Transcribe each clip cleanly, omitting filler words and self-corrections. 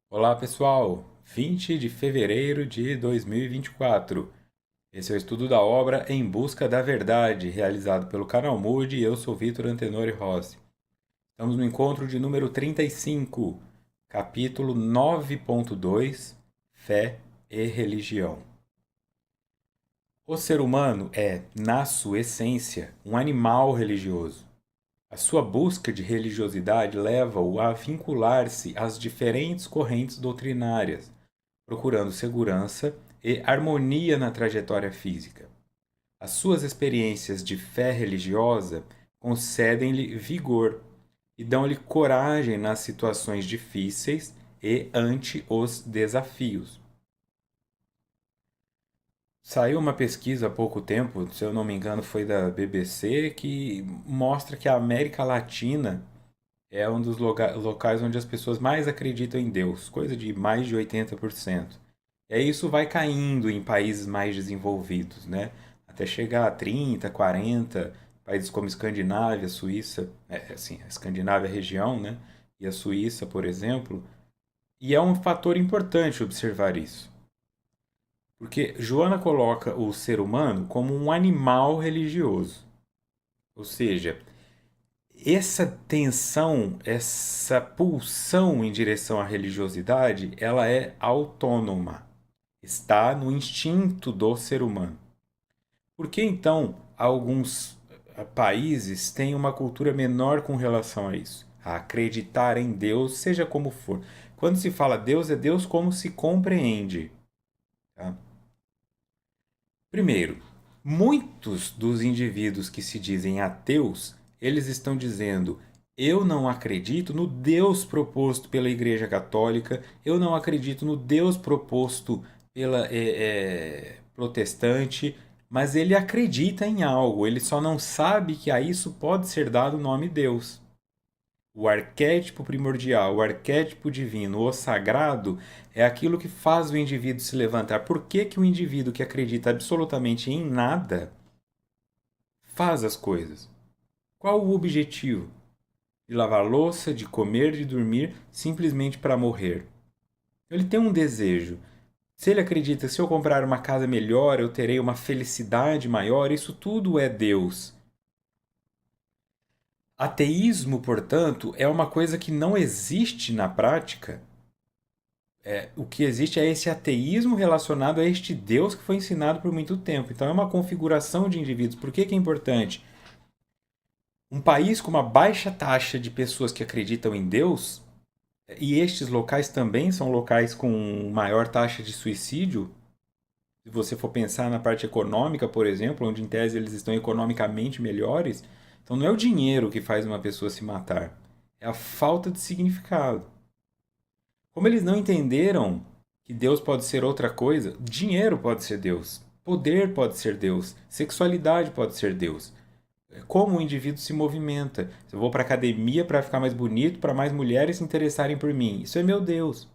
Olá pessoal, 20 de fevereiro de 2024. Esse é o estudo da obra Em Busca da Verdade, realizado pelo canal Moody e eu sou Vitor Antenori Rossi. Estamos no encontro de número 35, capítulo 9.2, Fé e Religião. O ser humano é, na sua essência, um animal religioso. A sua busca de religiosidade leva-o a vincular-se às diferentes correntes doutrinárias, procurando segurança e harmonia na trajetória física. As suas experiências de fé religiosa concedem-lhe vigor e dão-lhe coragem nas situações difíceis e ante os desafios. Saiu uma pesquisa há pouco tempo, se eu não me engano foi da BBC, que mostra que a América Latina é um dos locais onde as pessoas mais acreditam em Deus, coisa de mais de 80%. E aí isso vai caindo em países mais desenvolvidos, né? Até chegar a 30, 40, países como Escandinávia, Suíça, assim, a Escandinávia é a região, né? E a Suíça, por exemplo. E é um fator importante observar isso. Porque Joana coloca o ser humano como um animal religioso. Ou seja, essa tensão, essa pulsão em direção à religiosidade, ela é autônoma. Está no instinto do ser humano. Por que então alguns países têm uma cultura menor com relação a isso? A acreditar em Deus, seja como for. Quando se fala Deus, é Deus como se compreende. Tá? Primeiro, muitos dos indivíduos que se dizem ateus, eles estão dizendo: eu não acredito no Deus proposto pela Igreja Católica, eu não acredito no Deus proposto pela protestante, mas ele acredita em algo, ele só não sabe que a isso pode ser dado o nome Deus. O arquétipo primordial, o arquétipo divino, o sagrado, é aquilo que faz o indivíduo se levantar. Por que, que o indivíduo que acredita absolutamente em nada faz as coisas? Qual o objetivo? De lavar louça, de comer, de dormir, simplesmente para morrer. Ele tem um desejo. Se ele acredita, se eu comprar uma casa melhor, eu terei uma felicidade maior, isso tudo é Deus. Ateísmo, portanto, é uma coisa que não existe na prática. O que existe é esse ateísmo relacionado a este Deus que foi ensinado por muito tempo. Então é uma configuração de indivíduos. Por que, que é importante? Um país com uma baixa taxa de pessoas que acreditam em Deus, e estes locais também são locais com maior taxa de suicídio. Se você for pensar na parte econômica, por exemplo, onde em tese eles estão economicamente melhores, então não é o dinheiro que faz uma pessoa se matar, é a falta de significado. Como eles não entenderam que Deus pode ser outra coisa, dinheiro pode ser Deus, poder pode ser Deus, sexualidade pode ser Deus. Como o indivíduo se movimenta. Eu vou para academia para ficar mais bonito, para mais mulheres se interessarem por mim. Isso é meu Deus.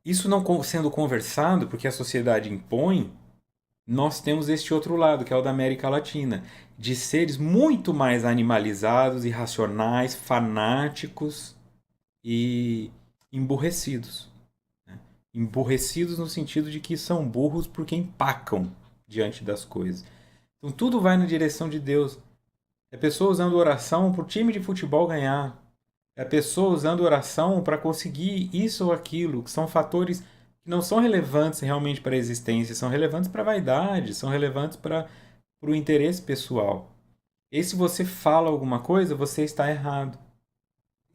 Isso não sendo conversado, porque a sociedade impõe, nós temos este outro lado, que é o da América Latina, de seres muito mais animalizados, irracionais, fanáticos e emburrecidos. Né? Emburrecidos no sentido de que são burros porque empacam diante das coisas. Então tudo vai na direção de Deus. É a pessoa usando oração para o time de futebol ganhar. É a pessoa usando oração para conseguir isso ou aquilo, que são fatores que não são relevantes realmente para a existência, são relevantes para a vaidade, são relevantes para o interesse pessoal. E se você fala alguma coisa, você está errado.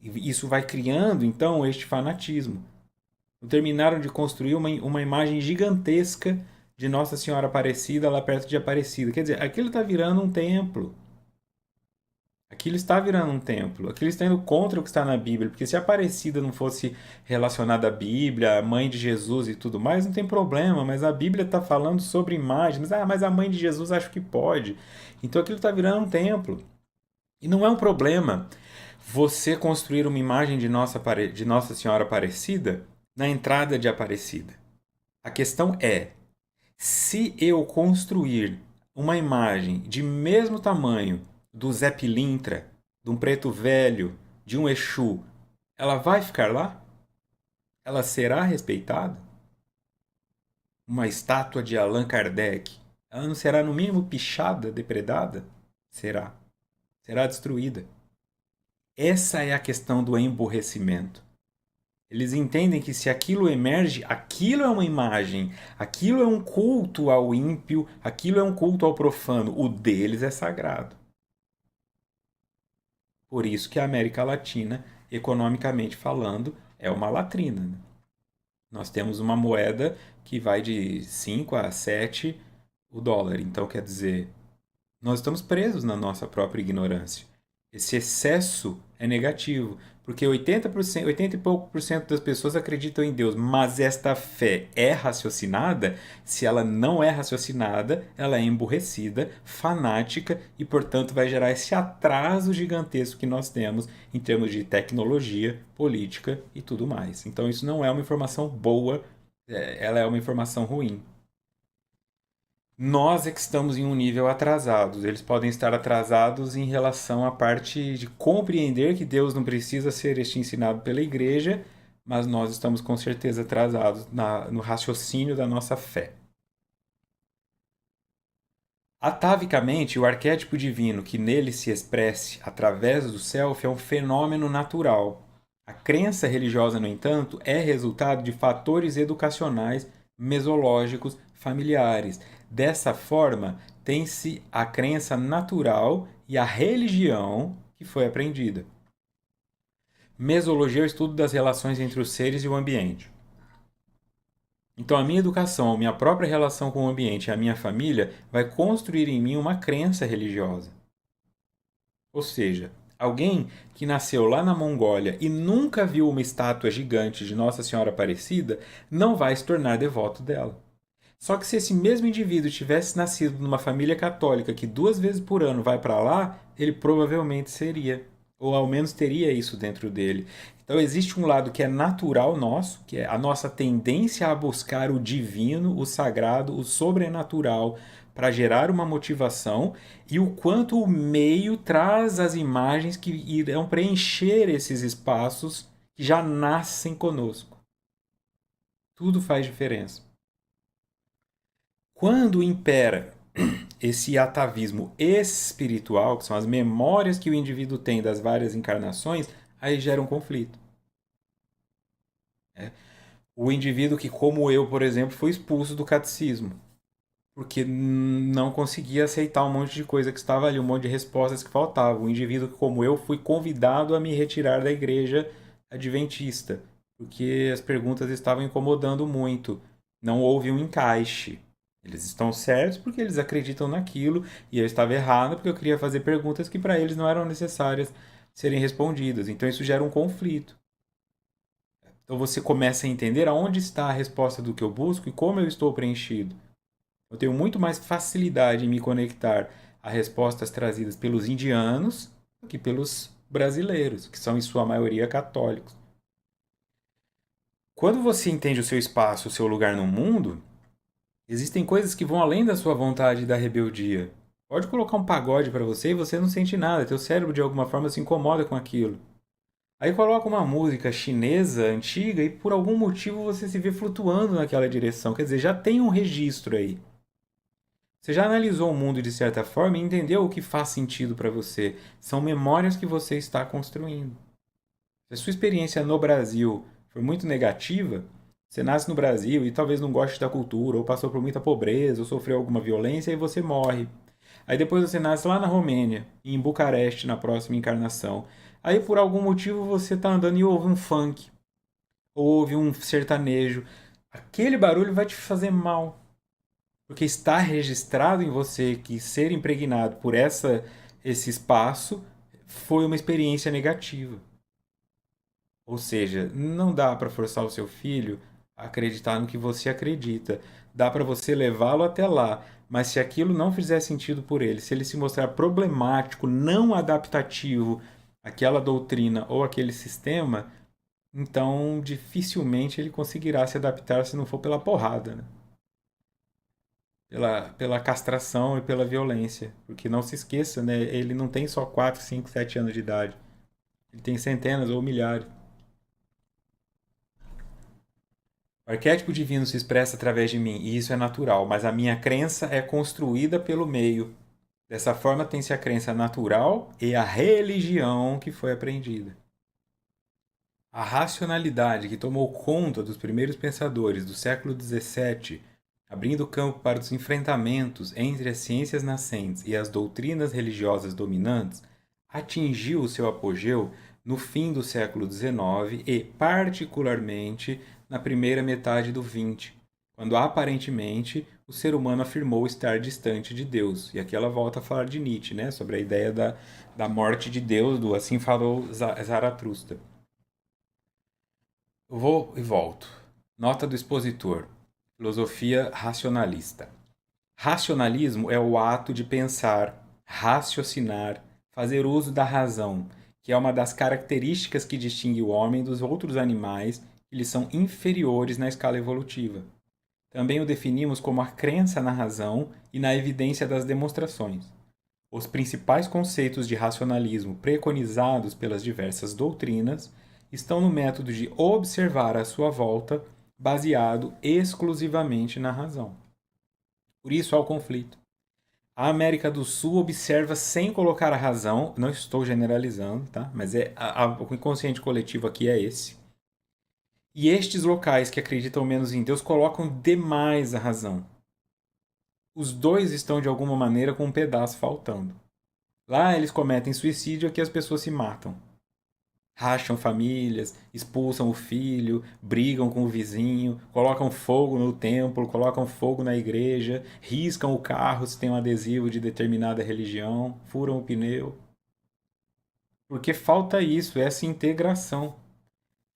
E isso vai criando, então, este fanatismo. Terminaram de construir uma imagem gigantesca de Nossa Senhora Aparecida lá perto de Aparecida. Quer dizer, aquilo está virando um templo. Aquilo está virando um templo. Aquilo está indo contra o que está na Bíblia. Porque se a Aparecida não fosse relacionada à Bíblia, a mãe de Jesus e tudo mais, não tem problema. Mas a Bíblia está falando sobre imagens. Ah, mas a mãe de Jesus acho que pode. Então aquilo está virando um templo. E não é um problema você construir uma imagem de Nossa Senhora Aparecida na entrada de Aparecida. A questão é, se eu construir uma imagem de mesmo tamanho do Zé Pilintra, de um preto velho, de um Exu, ela vai ficar lá? ela será respeitada? Uma estátua de Allan Kardec, ela não será no mínimo pichada, depredada? Será. Será destruída. Essa é a questão do emburrecimento. Eles entendem que se aquilo emerge, aquilo é uma imagem, aquilo é um culto ao ímpio, aquilo é um culto ao profano. O deles é sagrado. Por isso que a América Latina, economicamente falando, é uma latrina, né? Nós temos uma moeda que vai de 5 a 7 o dólar. Então, quer dizer, nós estamos presos na nossa própria ignorância. Esse excesso é negativo, porque 80%, 80 e pouco por cento das pessoas acreditam em Deus, mas esta fé é raciocinada? Se ela não é raciocinada, ela é emburrecida, fanática e, portanto, vai gerar esse atraso gigantesco que nós temos em termos de tecnologia, política e tudo mais. Então, isso não é uma informação boa, ela é uma informação ruim. Nós é que estamos em um nível atrasados. Eles podem estar atrasados em relação à parte de compreender que Deus não precisa ser este ensinado pela igreja, mas nós estamos com certeza atrasados no raciocínio da nossa fé. Atavicamente, o arquétipo divino que nele se expresse através do self é um fenômeno natural. A crença religiosa, no entanto, é resultado de fatores educacionais, mesológicos, familiares. Dessa forma, tem-se a crença natural e a religião que foi aprendida. Mesologia é o estudo das relações entre os seres e o ambiente. Então, a minha educação, a minha própria relação com o ambiente e a minha família vai construir em mim uma crença religiosa. Ou seja, alguém que nasceu lá na Mongólia e nunca viu uma estátua gigante de Nossa Senhora Aparecida não vai se tornar devoto dela. Só que se esse mesmo indivíduo tivesse nascido numa família católica que 2 vezes por ano vai para lá, ele provavelmente seria. Ou ao menos teria isso dentro dele. Então existe um lado que é natural nosso, que é a nossa tendência a buscar o divino, o sagrado, o sobrenatural para gerar uma motivação e o quanto o meio traz as imagens que irão preencher esses espaços que já nascem conosco. Tudo faz diferença. Quando impera esse atavismo espiritual, que são as memórias que o indivíduo tem das várias encarnações, aí gera um conflito. O indivíduo que, como eu, por exemplo, foi expulso do catecismo, porque não conseguia aceitar um monte de coisa que estava ali, um monte de respostas que faltavam. O indivíduo que, como eu, fui convidado a me retirar da igreja adventista, porque as perguntas estavam incomodando muito. Não houve um encaixe. Eles estão certos porque eles acreditam naquilo e eu estava errado porque eu queria fazer perguntas que para eles não eram necessárias serem respondidas. Então isso gera um conflito. Então você começa a entender aonde está a resposta do que eu busco e como eu estou preenchido. Eu tenho muito mais facilidade em me conectar a respostas trazidas pelos indianos do que pelos brasileiros, que são em sua maioria católicos. Quando você entende o seu espaço, o seu lugar no mundo, existem coisas que vão além da sua vontade e da rebeldia. Pode colocar um pagode para você e você não sente nada, teu cérebro de alguma forma se incomoda com aquilo. Aí coloca uma música chinesa antiga e por algum motivo você se vê flutuando naquela direção. Quer dizer, já tem um registro aí. Você já analisou o mundo de certa forma e entendeu o que faz sentido para você. São memórias que você está construindo. Se a sua experiência no Brasil for muito negativa, você nasce no Brasil e talvez não goste da cultura, ou passou por muita pobreza, ou sofreu alguma violência e você morre. Aí depois você nasce lá na Romênia, em Bucareste, na próxima encarnação. Aí por algum motivo você está andando e ouve um funk, ou ouve um sertanejo. Aquele barulho vai te fazer mal. Porque está registrado em você que ser impregnado por esse espaço foi uma experiência negativa. Ou seja, não dá para forçar o seu filho a acreditar no que você acredita. Dá para você levá-lo até lá, mas se aquilo não fizer sentido por ele, se ele se mostrar problemático, não adaptativo àquela doutrina ou àquele sistema, então dificilmente ele conseguirá se adaptar se não for pela porrada, né? Pela castração e pela violência. Porque não se esqueça, né? Ele não tem só 4, 5, 7 anos de idade. Ele tem centenas ou milhares. arquétipo divino se expressa através de mim, e isso é natural, mas a minha crença é construída pelo meio. Dessa forma, tem-se a crença natural e a religião que foi aprendida. A racionalidade que tomou conta dos primeiros pensadores do século XVII, abrindo campo para os enfrentamentos entre as ciências nascentes e as doutrinas religiosas dominantes, atingiu o seu apogeu no fim do século XIX e, particularmente, na primeira metade do XX, quando aparentemente o ser humano afirmou estar distante de Deus. E aqui ela volta a falar de Nietzsche, né, sobre a ideia da morte de Deus, do assim falou Zaratustra. Eu vou e volto. Nota do expositor. Filosofia racionalista. Racionalismo é o ato de pensar, raciocinar, fazer uso da razão, que é uma das características que distingue o homem dos outros animais que lhe são inferiores na escala evolutiva. Também o definimos como a crença na razão e na evidência das demonstrações. Os principais conceitos de racionalismo preconizados pelas diversas doutrinas estão no método de observar a sua volta, baseado exclusivamente na razão. Por isso há o conflito. A América do Sul observa sem colocar a razão, não estou generalizando, tá? Mas o inconsciente coletivo aqui é esse. E estes locais que acreditam menos em Deus colocam demais a razão. Os dois estão de alguma maneira com um pedaço faltando. Lá eles cometem suicídio, aqui as pessoas se matam. Racham famílias, expulsam o filho, brigam com o vizinho, colocam fogo no templo, colocam fogo na igreja, riscam o carro se tem um adesivo de determinada religião, furam o pneu. Porque falta isso, essa integração.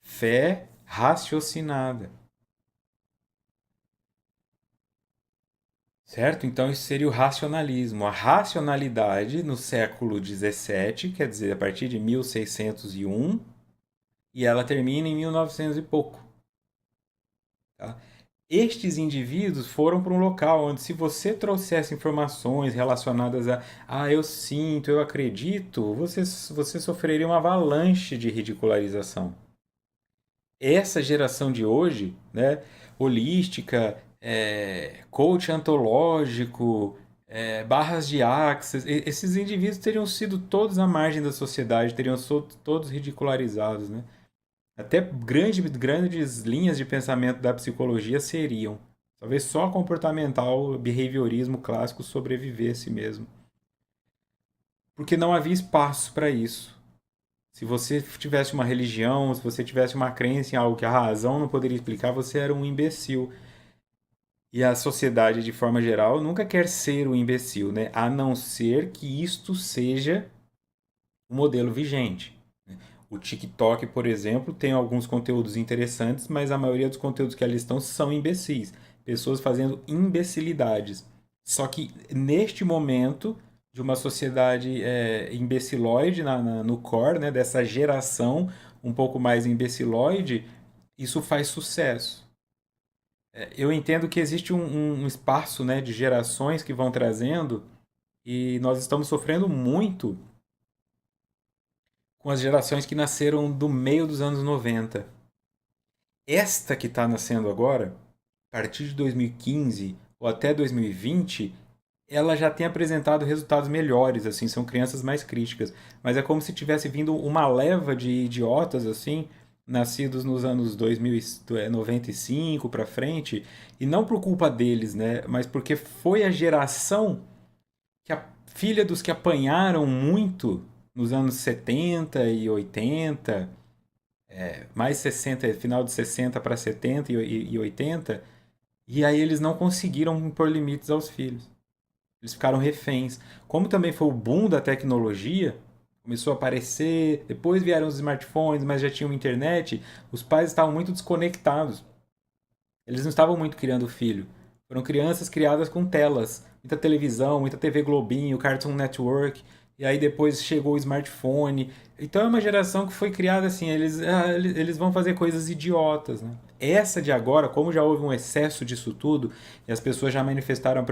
Fé raciocinada. Certo? Então isso seria o racionalismo. A racionalidade no século XVII, quer dizer, a partir de 1601, e ela termina em 1900 e pouco. Tá? Estes indivíduos foram para um local onde, se você trouxesse informações relacionadas eu sinto, eu acredito, você sofreria uma avalanche de ridicularização. Essa geração de hoje, né, holística, coach antológico, barras de axis, esses indivíduos teriam sido todos à margem da sociedade, teriam todos ridicularizados, né? Até grandes linhas de pensamento da psicologia seriam. Talvez só comportamental, behaviorismo clássico sobrevivesse mesmo. Porque não havia espaço para isso. Se você tivesse uma religião, se você tivesse uma crença em algo que a razão não poderia explicar, você era um imbecil. E a sociedade, de forma geral, nunca quer ser um imbecil, né? A não ser que isto seja o modelo vigente. O TikTok, por exemplo, tem alguns conteúdos interessantes, mas a maioria dos conteúdos que ali estão são imbecis. Pessoas fazendo imbecilidades. Só que neste momento de uma sociedade imbecilóide no core, né, dessa geração um pouco mais imbecilóide, isso faz sucesso. Eu entendo que existe um espaço, né, de gerações que vão trazendo, e nós estamos sofrendo muito com as gerações que nasceram do meio dos anos 90. Esta que está nascendo agora, a partir de 2015 ou até 2020, ela já tem apresentado resultados melhores, assim, são crianças mais críticas. Mas é como se tivesse vindo uma leva de idiotas, assim, nascidos nos anos 1995 para frente, e não por culpa deles, né, mas porque foi a geração que a filha dos que apanharam muito nos anos 70 e 80, mais 60, final de 60 para 70 e 80, e aí eles não conseguiram impor limites aos filhos. Eles ficaram reféns. Como também foi o boom da tecnologia, começou a aparecer, depois vieram os smartphones, mas já tinham internet, os pais estavam muito desconectados. Eles não estavam muito criando filho. Foram crianças criadas com telas, muita televisão, muita TV Globinho, Cartoon Network, e aí depois chegou o smartphone. Então é uma geração que foi criada assim, eles vão fazer coisas idiotas, né? Essa de agora, como já houve um excesso disso tudo, e as pessoas já manifestaram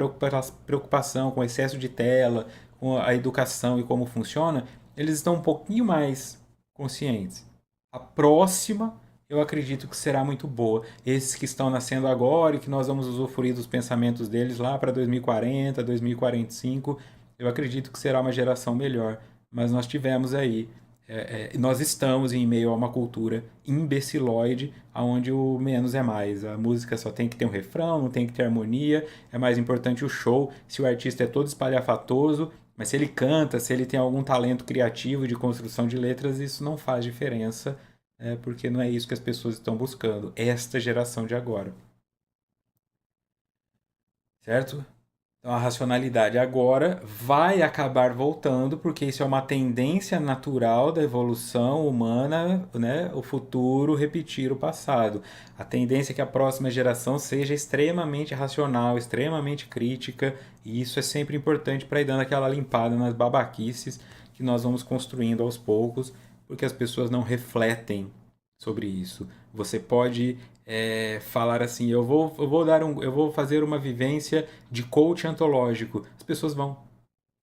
preocupação com o excesso de tela, com a educação e como funciona, eles estão um pouquinho mais conscientes. A próxima eu acredito que será muito boa. Esses que estão nascendo agora e que nós vamos usufruir dos pensamentos deles lá para 2040, 2045, eu acredito que será uma geração melhor. Mas nós tivemos aí, nós estamos em meio a uma cultura imbecilóide, onde o menos é mais. A música só tem que ter um refrão, não tem que ter harmonia, é mais importante o show. Se o artista é todo espalhafatoso, mas se ele canta, se ele tem algum talento criativo de construção de letras, isso não faz diferença, porque não é isso que as pessoas estão buscando, esta geração de agora, certo? Então a racionalidade agora vai acabar voltando, porque isso é uma tendência natural da evolução humana, né? O futuro repetir o passado. A tendência é que a próxima geração seja extremamente racional, extremamente crítica, e isso é sempre importante para ir dando aquela limpada nas babaquices que nós vamos construindo aos poucos, porque as pessoas não refletem sobre isso. Você pode falar assim, eu vou fazer uma vivência de coach antológico. As pessoas vão.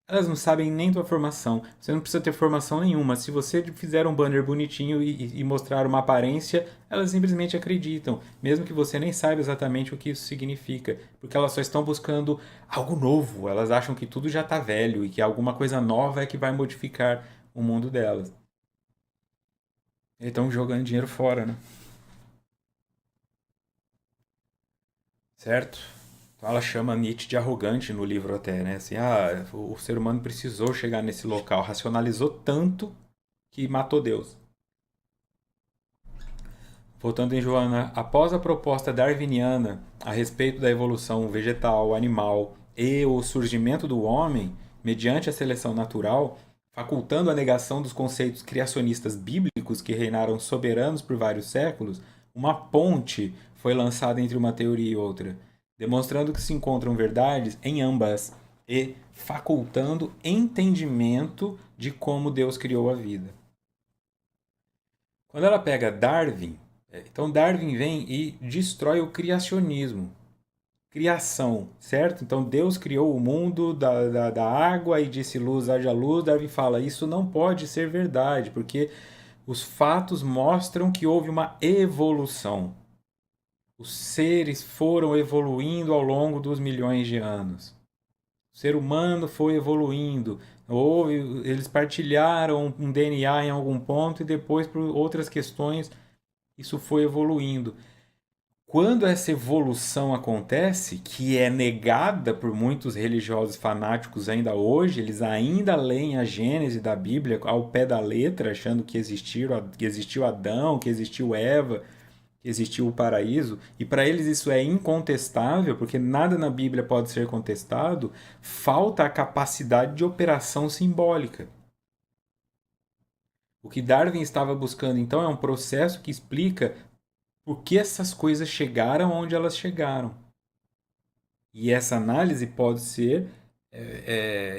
Elas não sabem nem tua formação. Você não precisa ter formação nenhuma. Se você fizer um banner bonitinho e mostrar uma aparência, elas simplesmente acreditam, mesmo que você nem saiba exatamente o que isso significa, porque elas só estão buscando algo novo. Elas acham que tudo já está velho e que alguma coisa nova é que vai modificar o mundo delas. Eles estão jogando dinheiro fora, né? Certo? Então ela chama Nietzsche de arrogante no livro até, né? Assim, o ser humano precisou chegar nesse local, racionalizou tanto que matou Deus. Voltando em Joana, após a proposta darwiniana a respeito da evolução vegetal, animal e o surgimento do homem, mediante a seleção natural, facultando a negação dos conceitos criacionistas bíblicos que reinaram soberanos por vários séculos, uma ponte foi lançada entre uma teoria e outra, demonstrando que se encontram verdades em ambas e facultando entendimento de como Deus criou a vida. Quando ela pega Darwin, então Darwin vem e destrói o criacionismo. Criação, certo? Então Deus criou o mundo da água e disse luz, haja luz. Darwin fala, isso não pode ser verdade, porque os fatos mostram que houve uma evolução. Os seres foram evoluindo ao longo dos milhões de anos. O ser humano foi evoluindo. Houve, eles partilharam um DNA em algum ponto e depois, por outras questões, isso foi evoluindo. Quando essa evolução acontece, que é negada por muitos religiosos fanáticos ainda hoje, eles ainda leem a Gênese da Bíblia ao pé da letra, achando que existiu Adão, que existiu Eva, que existiu o paraíso, e para eles isso é incontestável, porque nada na Bíblia pode ser contestado, falta a capacidade de operação simbólica. O que Darwin estava buscando então é um processo que explica por que essas coisas chegaram onde elas chegaram. E essa análise pode ser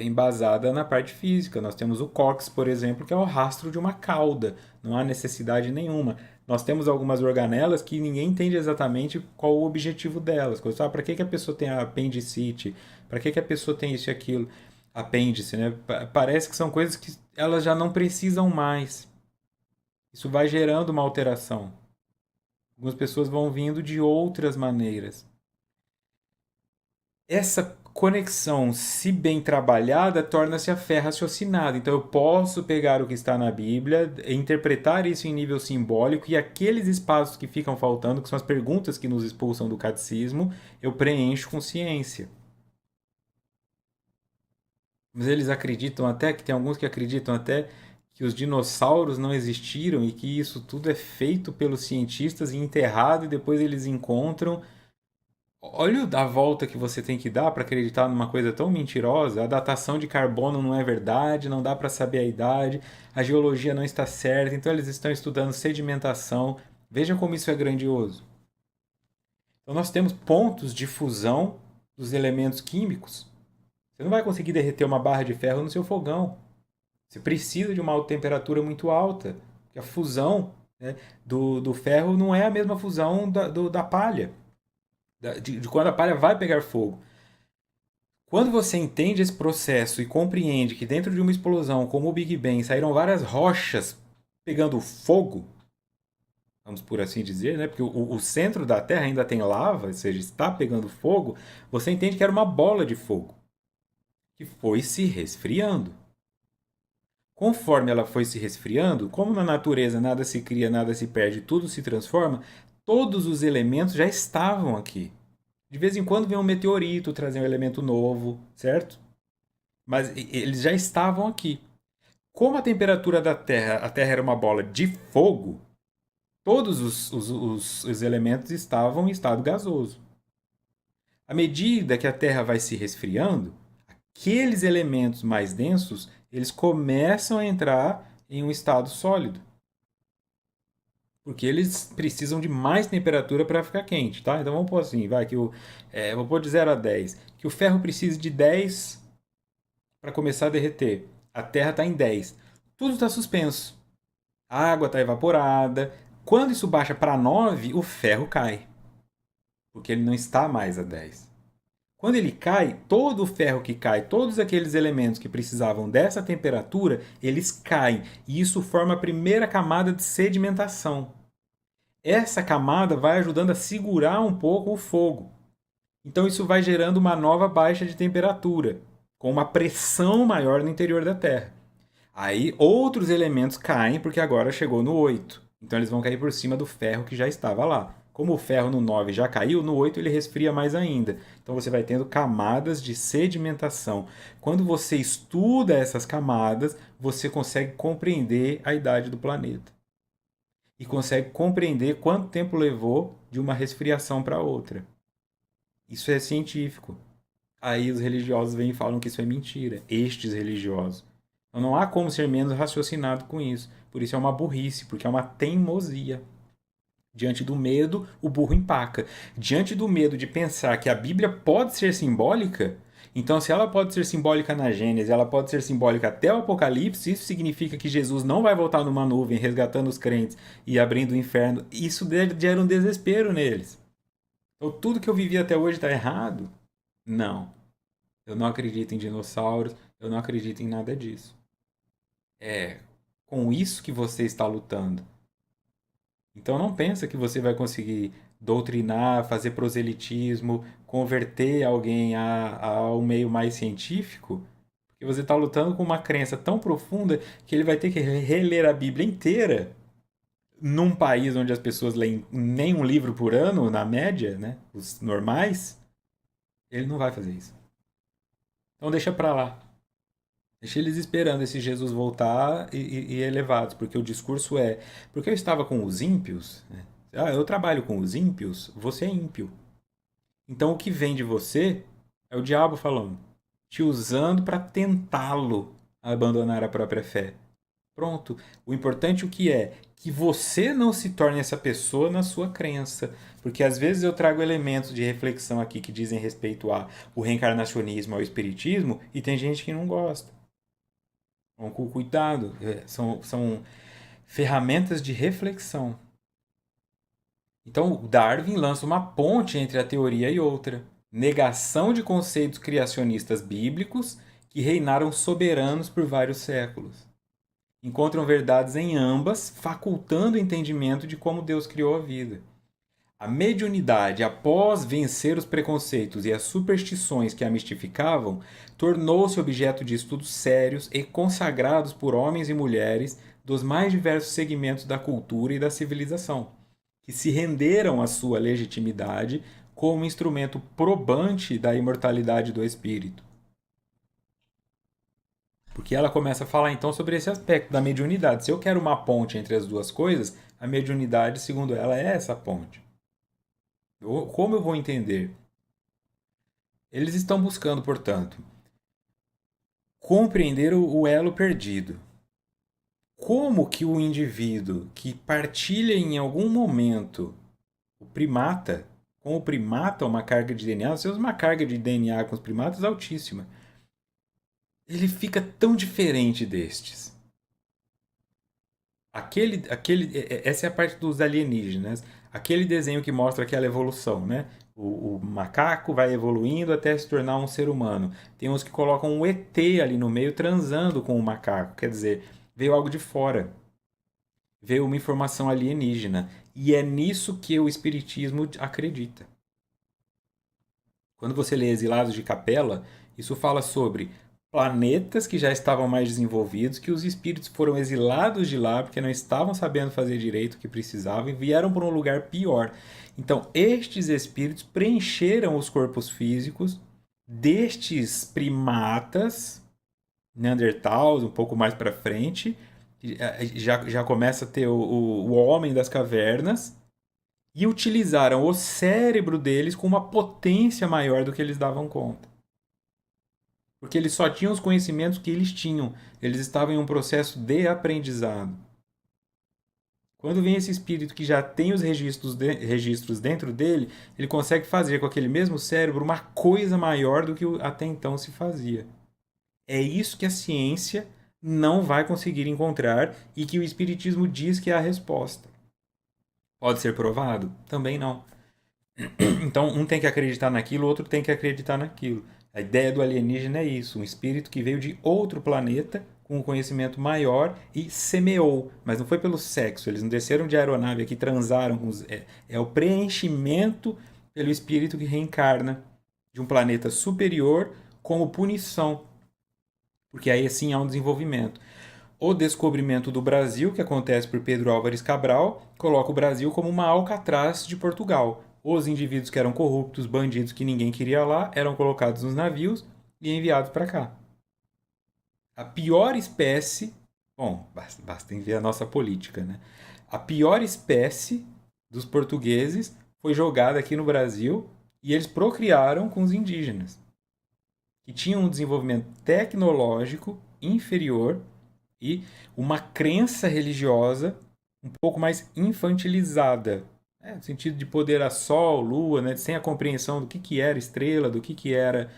embasada na parte física. Nós temos o cóccix, por exemplo, que é o rastro de uma cauda. Não há necessidade nenhuma. Nós temos algumas organelas que ninguém entende exatamente qual o objetivo delas. Para que a pessoa tem a apendicite? Para que a pessoa tem isso e aquilo? Apêndice, né? Parece que são coisas que elas já não precisam mais. Isso vai gerando uma alteração. Algumas pessoas vão vindo de outras maneiras. Essa conexão, se bem trabalhada, torna-se a fé raciocinada. Então eu posso pegar o que está na Bíblia, interpretar isso em nível simbólico e aqueles espaços que ficam faltando, que são as perguntas que nos expulsam do catecismo, eu preencho com ciência. Mas eles acreditam até, que tem alguns que acreditam até que os dinossauros não existiram e que isso tudo é feito pelos cientistas e enterrado e depois eles encontram. Olha a volta que você tem que dar para acreditar numa coisa tão mentirosa. A datação de carbono não é verdade, não dá para saber a idade, a geologia não está certa, então eles estão estudando sedimentação. Veja como isso é grandioso. Então nós temos pontos de fusão dos elementos químicos. Você não vai conseguir derreter uma barra de ferro no seu fogão. Você precisa de uma temperatura muito alta. Porque a fusão, né, do ferro não é a mesma fusão da palha. De quando a palha vai pegar fogo. Quando você entende esse processo e compreende que dentro de uma explosão como o Big Bang saíram várias rochas pegando fogo, vamos por assim dizer, né? Porque o centro da Terra ainda tem lava, ou seja, está pegando fogo, você entende que era uma bola de fogo que foi se resfriando. Conforme ela foi se resfriando, como na natureza nada se cria, nada se perde, tudo se transforma, todos os elementos já estavam aqui. De vez em quando vem um meteorito trazer um elemento novo, certo? Mas eles já estavam aqui. Como a temperatura da Terra, a Terra era uma bola de fogo, todos os elementos estavam em estado gasoso. À medida que a Terra vai se resfriando, aqueles elementos mais densos, eles começam a entrar em um estado sólido. Porque eles precisam de mais temperatura para ficar quente, tá? Então vamos pôr assim, vai, vou pôr de 0 a 10. Que o ferro precisa de 10 para começar a derreter. A Terra está em 10. Tudo está suspenso. A água está evaporada. Quando isso baixa para 9, o ferro cai. Porque ele não está mais a 10. Quando ele cai, todo o ferro que cai, todos aqueles elementos que precisavam dessa temperatura, eles caem. E isso forma a primeira camada de sedimentação. Essa camada vai ajudando a segurar um pouco o fogo. Então isso vai gerando uma nova baixa de temperatura, com uma pressão maior no interior da Terra. Aí outros elementos caem porque agora chegou no 8. Então eles vão cair por cima do ferro que já estava lá. Como o ferro no 9 já caiu, no 8 ele resfria mais ainda. Então você vai tendo camadas de sedimentação. Quando você estuda essas camadas, você consegue compreender a idade do planeta. E consegue compreender quanto tempo levou de uma resfriação para outra. Isso é científico. Aí os religiosos vêm e falam que isso é mentira. Estes religiosos. Então não há como ser menos raciocinado com isso. Por isso é uma burrice, porque é uma teimosia. Diante do medo, o burro empaca. Diante do medo de pensar que a Bíblia pode ser simbólica, então se ela pode ser simbólica na Gênesis, ela pode ser simbólica até o Apocalipse, isso significa que Jesus não vai voltar numa nuvem resgatando os crentes e abrindo o inferno. Isso gera um desespero neles. Então tudo que eu vivi até hoje está errado? Não. Eu não acredito em dinossauros, eu não acredito em nada disso. É com isso que você está lutando. Então não pensa que você vai conseguir doutrinar, fazer proselitismo, converter alguém a um meio mais científico, porque você está lutando com uma crença tão profunda que ele vai ter que reler a Bíblia inteira num país onde as pessoas leem nem um livro por ano, na média, né? Os normais, ele não vai fazer isso. Então deixa pra lá. Deixa eles esperando esse Jesus voltar e elevados, porque o discurso é: porque eu estava com os ímpios, né? Ah, eu trabalho com os ímpios, você é ímpio. Então o que vem de você é o diabo falando, te usando para tentá-lo a abandonar a própria fé. Pronto. O importante o que é? Que você não se torne essa pessoa na sua crença. Porque às vezes eu trago elementos de reflexão aqui que dizem respeito ao reencarnacionismo, ao espiritismo, e tem gente que não gosta. Então, com cuidado, são ferramentas de reflexão. Então, Darwin lança uma ponte entre a teoria e outra. Negação de conceitos criacionistas bíblicos que reinaram soberanos por vários séculos. Encontram verdades em ambas, facultando o entendimento de como Deus criou a vida. A mediunidade, após vencer os preconceitos e as superstições que a mistificavam, tornou-se objeto de estudos sérios e consagrados por homens e mulheres dos mais diversos segmentos da cultura e da civilização, que se renderam à sua legitimidade como instrumento probante da imortalidade do espírito. Porque ela começa a falar então sobre esse aspecto da mediunidade. Se eu quero uma ponte entre as duas coisas, a mediunidade, segundo ela, é essa ponte. Como eu vou entender? Eles estão buscando, portanto, compreender o elo perdido. Como que o indivíduo que partilha em algum momento o primata, com o primata uma carga de DNA, você usa uma carga de DNA com os primatas altíssima, ele fica tão diferente destes. Essa é a parte dos alienígenas. Aquele desenho que mostra aquela evolução, né? O macaco vai evoluindo até se tornar um ser humano. Tem uns que colocam um ET ali no meio transando com o macaco. Quer dizer, veio algo de fora. veio uma informação alienígena. E é nisso que o espiritismo acredita. Quando você lê Exilados de Capela, isso fala sobre planetas que já estavam mais desenvolvidos, que os espíritos foram exilados de lá porque não estavam sabendo fazer direito o que precisavam e vieram para um lugar pior. Então, estes espíritos preencheram os corpos físicos destes primatas, Neandertals, um pouco mais para frente, já começa a ter o homem das cavernas, e utilizaram o cérebro deles com uma potência maior do que eles davam conta. Porque eles só tinham os conhecimentos que eles tinham. Eles estavam em um processo de aprendizado. Quando vem esse espírito que já tem os registros dentro dele, ele consegue fazer com aquele mesmo cérebro uma coisa maior do que até então se fazia. É isso que a ciência não vai conseguir encontrar e que o espiritismo diz que é a resposta. Pode ser provado? Também não. Então, um tem que acreditar naquilo, o outro tem que acreditar naquilo. A ideia do alienígena é isso, um espírito que veio de outro planeta com um conhecimento maior e semeou, mas não foi pelo sexo, eles não desceram de aeronave aqui, transaram com os, é o preenchimento pelo espírito que reencarna de um planeta superior como punição, porque aí sim há um desenvolvimento. O descobrimento do Brasil, que acontece por Pedro Álvares Cabral, coloca o Brasil como uma Alcatraz de Portugal. Os indivíduos que eram corruptos, bandidos que ninguém queria lá, eram colocados nos navios e enviados para cá. A pior espécie, bom, basta ver a nossa política, né? A pior espécie dos portugueses foi jogada aqui no Brasil e eles procriaram com os indígenas, que tinham um desenvolvimento tecnológico inferior e uma crença religiosa um pouco mais infantilizada, né? No sentido de poder a sol, lua, né? Sem a compreensão do que era estrela, do que era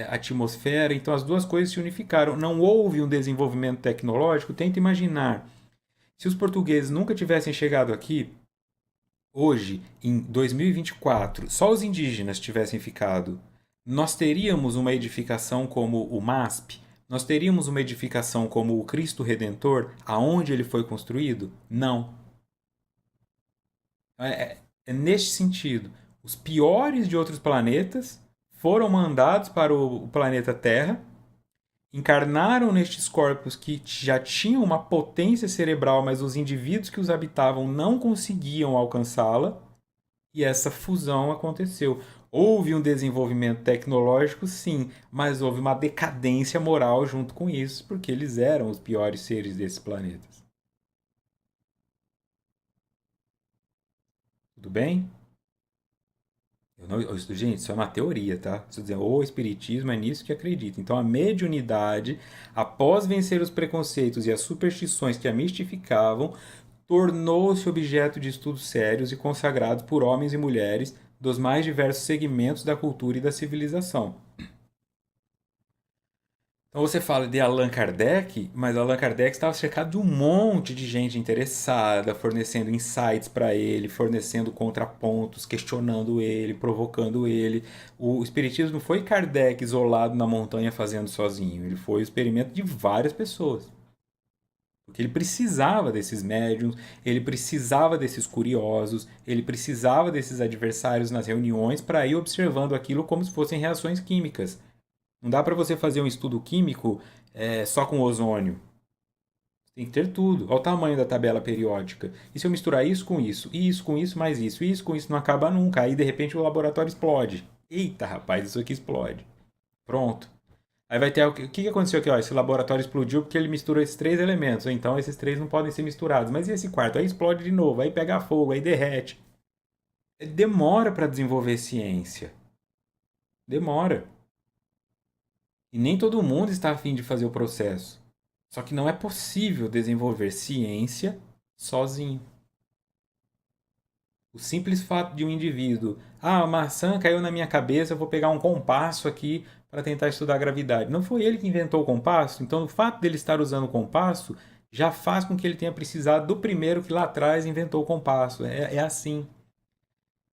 atmosfera. Então as duas coisas se unificaram. Não houve um desenvolvimento tecnológico. Tenta imaginar, se os portugueses nunca tivessem chegado aqui, hoje, em 2024, só os indígenas tivessem ficado, nós teríamos uma edificação como o MASP? Nós teríamos uma edificação como o Cristo Redentor, aonde ele foi construído? Não. É neste sentido. Os piores de outros planetas foram mandados para o planeta Terra, encarnaram nestes corpos que já tinham uma potência cerebral, mas os indivíduos que os habitavam não conseguiam alcançá-la, e essa fusão aconteceu. Houve um desenvolvimento tecnológico, sim, mas houve uma decadência moral junto com isso, porque eles eram os piores seres desses planetas. Tudo bem? Gente, isso é uma teoria, tá? Estou dizendo, o espiritismo é nisso que acredita. Então, a mediunidade, após vencer os preconceitos e as superstições que a mistificavam, tornou-se objeto de estudos sérios e consagrados por homens e mulheres dos mais diversos segmentos da cultura e da civilização. Então você fala de Allan Kardec, mas Allan Kardec estava cercado de um monte de gente interessada, fornecendo insights para ele, fornecendo contrapontos, questionando ele, provocando ele. O espiritismo não foi Kardec isolado na montanha fazendo sozinho, ele foi o experimento de várias pessoas. Porque ele precisava desses médiums, ele precisava desses curiosos, ele precisava desses adversários nas reuniões para ir observando aquilo como se fossem reações químicas. Não dá para você fazer um estudo químico só com ozônio. Tem que ter tudo. Olha o tamanho da tabela periódica. E se eu misturar isso com isso, e isso com isso, mais isso, e isso com isso, não acaba nunca. Aí, de repente, o laboratório explode. Eita, rapaz, isso aqui explode. Pronto. Aí vai ter o que aconteceu aqui? Ó, esse laboratório explodiu porque ele misturou esses três elementos. Então, esses três não podem ser misturados. Mas e esse quarto? Aí explode de novo, aí pega fogo, aí derrete. Demora para desenvolver ciência. Demora. E nem todo mundo está afim de fazer o processo. Só que não é possível desenvolver ciência sozinho. O simples fato de um indivíduo, a maçã caiu na minha cabeça, eu vou pegar um compasso aqui para tentar estudar a gravidade. Não foi ele que inventou o compasso, então o fato dele estar usando o compasso já faz com que ele tenha precisado do primeiro que lá atrás inventou o compasso. É assim.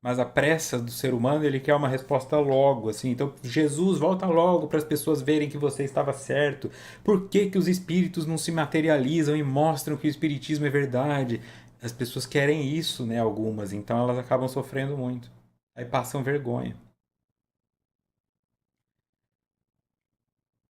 Mas a pressa do ser humano, ele quer uma resposta logo, assim. Então, Jesus, volta logo para as pessoas verem que você estava certo. Por que que os espíritos não se materializam e mostram que o espiritismo é verdade? As pessoas querem isso, né, algumas, então elas acabam sofrendo muito. Aí passam vergonha.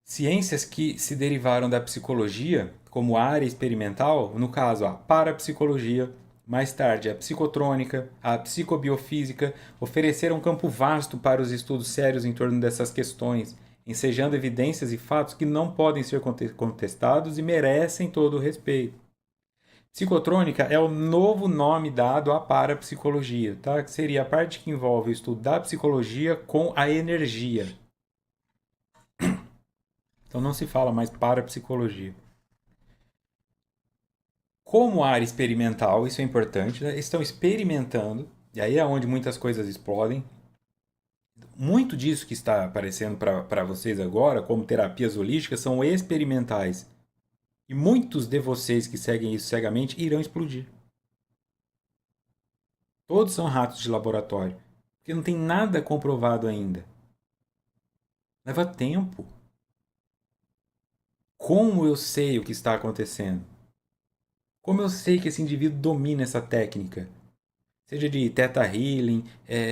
Ciências que se derivaram da psicologia, como área experimental, no caso a parapsicologia, mais tarde a psicotrônica, a psicobiofísica, ofereceram um campo vasto para os estudos sérios em torno dessas questões, ensejando evidências e fatos que não podem ser contestados e merecem todo o respeito. Psicotrônica é o novo nome dado à parapsicologia, tá? Que seria a parte que envolve o estudo da psicologia com a energia. Então não se fala mais parapsicologia. Como área experimental, isso é importante, né? Estão experimentando, e aí é onde muitas coisas explodem. Muito disso que está aparecendo para vocês agora, como terapias holísticas, são experimentais. E muitos de vocês que seguem isso cegamente irão explodir. Todos são ratos de laboratório, porque não tem nada comprovado ainda. Leva tempo. Como eu sei o que está acontecendo? Como eu sei que esse indivíduo domina essa técnica? Seja de Theta Healing,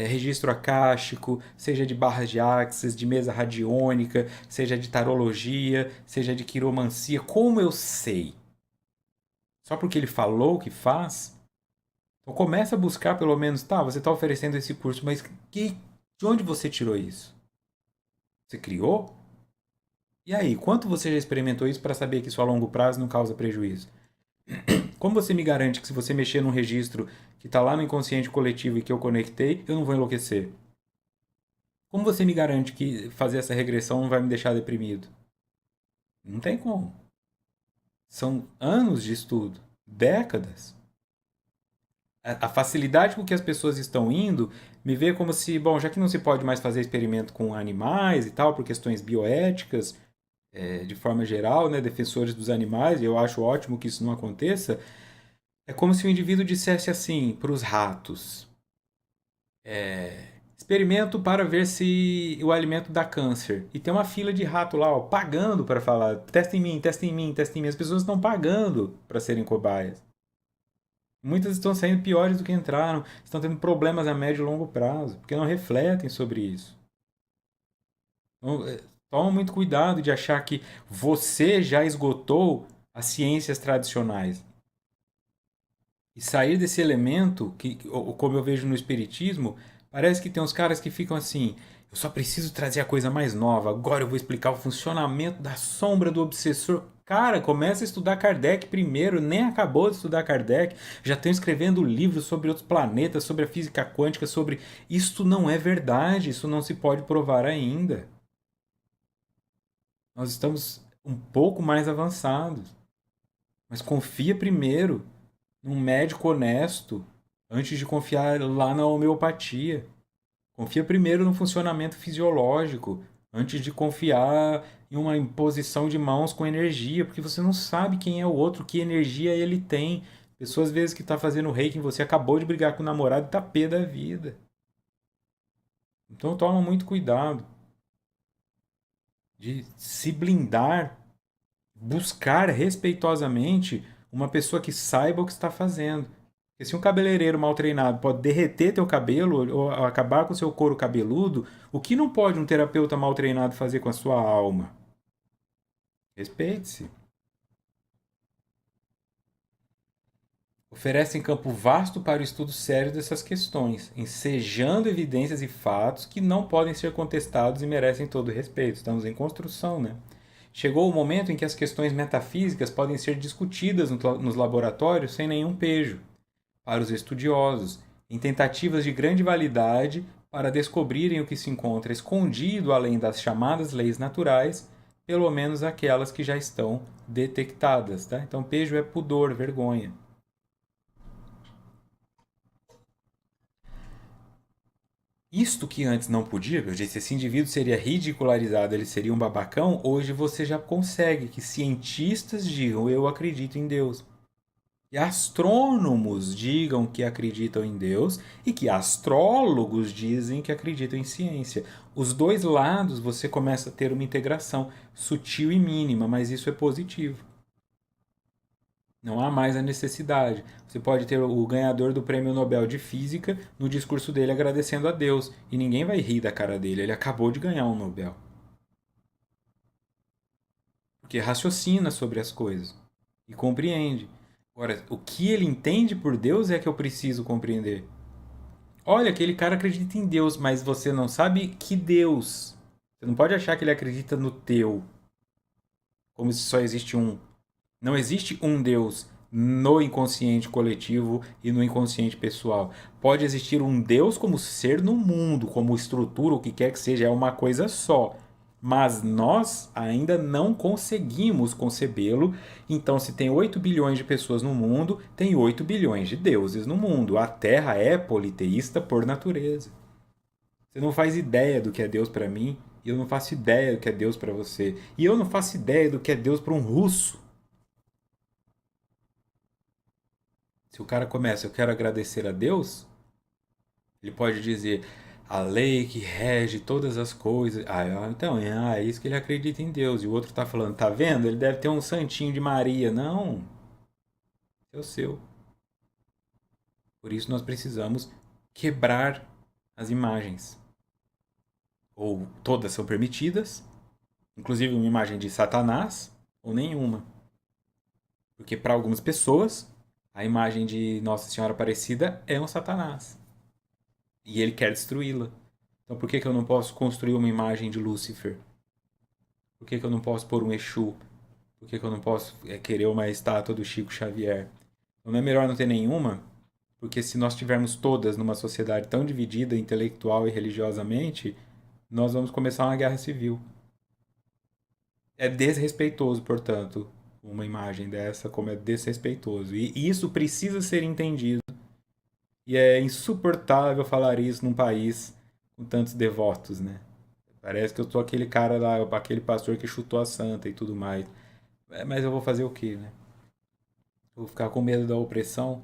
registro acástico, seja de barras de axis, de mesa radiônica, seja de tarologia, seja de quiromancia. Como eu sei? Só porque ele falou que faz? Então começa a buscar pelo menos, tá, você está oferecendo esse curso, mas de onde você tirou isso? Você criou? E aí, quanto você já experimentou isso para saber que isso a longo prazo não causa prejuízo? Como você me garante que se você mexer num registro que está lá no inconsciente coletivo e que eu conectei, eu não vou enlouquecer? Como você me garante que fazer essa regressão não vai me deixar deprimido? Não tem como. São anos de estudo, décadas. A facilidade com que as pessoas estão indo me vê como se, bom, já que não se pode mais fazer experimento com animais e tal, por questões bioéticas, de forma geral, né, defensores dos animais, e eu acho ótimo que isso não aconteça, é como se o indivíduo dissesse assim para os ratos: experimento para ver se o alimento dá câncer. E tem uma fila de rato lá, ó, pagando para falar: testa em mim, testa em mim, testa em mim. As pessoas estão pagando para serem cobaias. Muitas estão saindo piores do que entraram, estão tendo problemas a médio e longo prazo, porque não refletem sobre isso. Então, toma muito cuidado de achar que você já esgotou as ciências tradicionais. E sair desse elemento, que, como eu vejo no Espiritismo, parece que tem uns caras que ficam assim: eu só preciso trazer a coisa mais nova, agora eu vou explicar o funcionamento da sombra do obsessor. Cara, começa a estudar Kardec primeiro, nem acabou de estudar Kardec, já estão escrevendo livros sobre outros planetas, sobre a física quântica, sobre. Isto não é verdade, isso não se pode provar ainda. Nós estamos um pouco mais avançados, mas confia primeiro num médico honesto antes de confiar lá na homeopatia. Confia primeiro no funcionamento fisiológico antes de confiar em uma imposição de mãos com energia, porque você não sabe quem é o outro, que energia ele tem. Pessoas às vezes que está fazendo reiki em você, acabou de brigar com o namorado e tá pé da vida. Então toma muito cuidado de se blindar, buscar respeitosamente uma pessoa que saiba o que está fazendo. Porque se um cabeleireiro mal treinado pode derreter teu cabelo ou acabar com seu couro cabeludo, o que não pode um terapeuta mal treinado fazer com a sua alma? Respeite-se. Oferecem campo vasto para o estudo sério dessas questões, ensejando evidências e fatos que não podem ser contestados e merecem todo respeito. Estamos em construção, né? Chegou o momento em que as questões metafísicas podem ser discutidas nos laboratórios sem nenhum pejo para os estudiosos, em tentativas de grande validade para descobrirem o que se encontra escondido além das chamadas leis naturais, pelo menos aquelas que já estão detectadas. Tá? Então, pejo é pudor, vergonha. Isto que antes não podia, eu disse, esse indivíduo seria ridicularizado, ele seria um babacão, hoje você já consegue que cientistas digam: eu acredito em Deus. E astrônomos digam que acreditam em Deus e que astrólogos dizem que acreditam em ciência. Os dois lados você começa a ter uma integração sutil e mínima, mas isso é positivo. Não há mais a necessidade. Você pode ter o ganhador do Prêmio Nobel de Física no discurso dele agradecendo a Deus e ninguém vai rir da cara dele. Ele acabou de ganhar um Nobel. Porque raciocina sobre as coisas e compreende. Agora, o que ele entende por Deus é que eu preciso compreender. Olha, aquele cara acredita em Deus, mas você não sabe que Deus. Você não pode achar que ele acredita no teu, como se só existe um. Não existe um Deus no inconsciente coletivo e no inconsciente pessoal. Pode existir um Deus como ser no mundo, como estrutura, o que quer que seja, é uma coisa só. Mas nós ainda não conseguimos concebê-lo. Então, se tem 8 bilhões de pessoas no mundo, tem 8 bilhões de deuses no mundo. A Terra é politeísta por natureza. Você não faz ideia do que é Deus para mim, e eu não faço ideia do que é Deus para você. E eu não faço ideia do que é Deus para um russo. Se o cara começa, eu quero agradecer a Deus, ele pode dizer a lei que rege todas as coisas. Então, é isso que ele acredita em Deus. E o outro está falando, tá vendo? Ele deve ter um santinho de Maria. Não, é o seu. Por isso nós precisamos quebrar as imagens. Ou todas são permitidas, inclusive uma imagem de Satanás, ou nenhuma. Porque para algumas pessoas, a imagem de Nossa Senhora Aparecida é um Satanás. E ele quer destruí-la. Então por que eu não posso construir uma imagem de Lúcifer? Por que eu não posso pôr um Exu? Por que eu não posso querer uma estátua do Chico Xavier? Então não é melhor não ter nenhuma? Porque se nós tivermos todas numa sociedade tão dividida intelectual e religiosamente, nós vamos começar uma guerra civil. É desrespeitoso, portanto, uma imagem dessa como é desrespeitoso. E isso precisa ser entendido. E é insuportável falar isso num país com tantos devotos, né? Parece que eu sou aquele cara lá, aquele pastor que chutou a santa e tudo mais. Mas eu vou fazer o quê, né? Vou ficar com medo da opressão?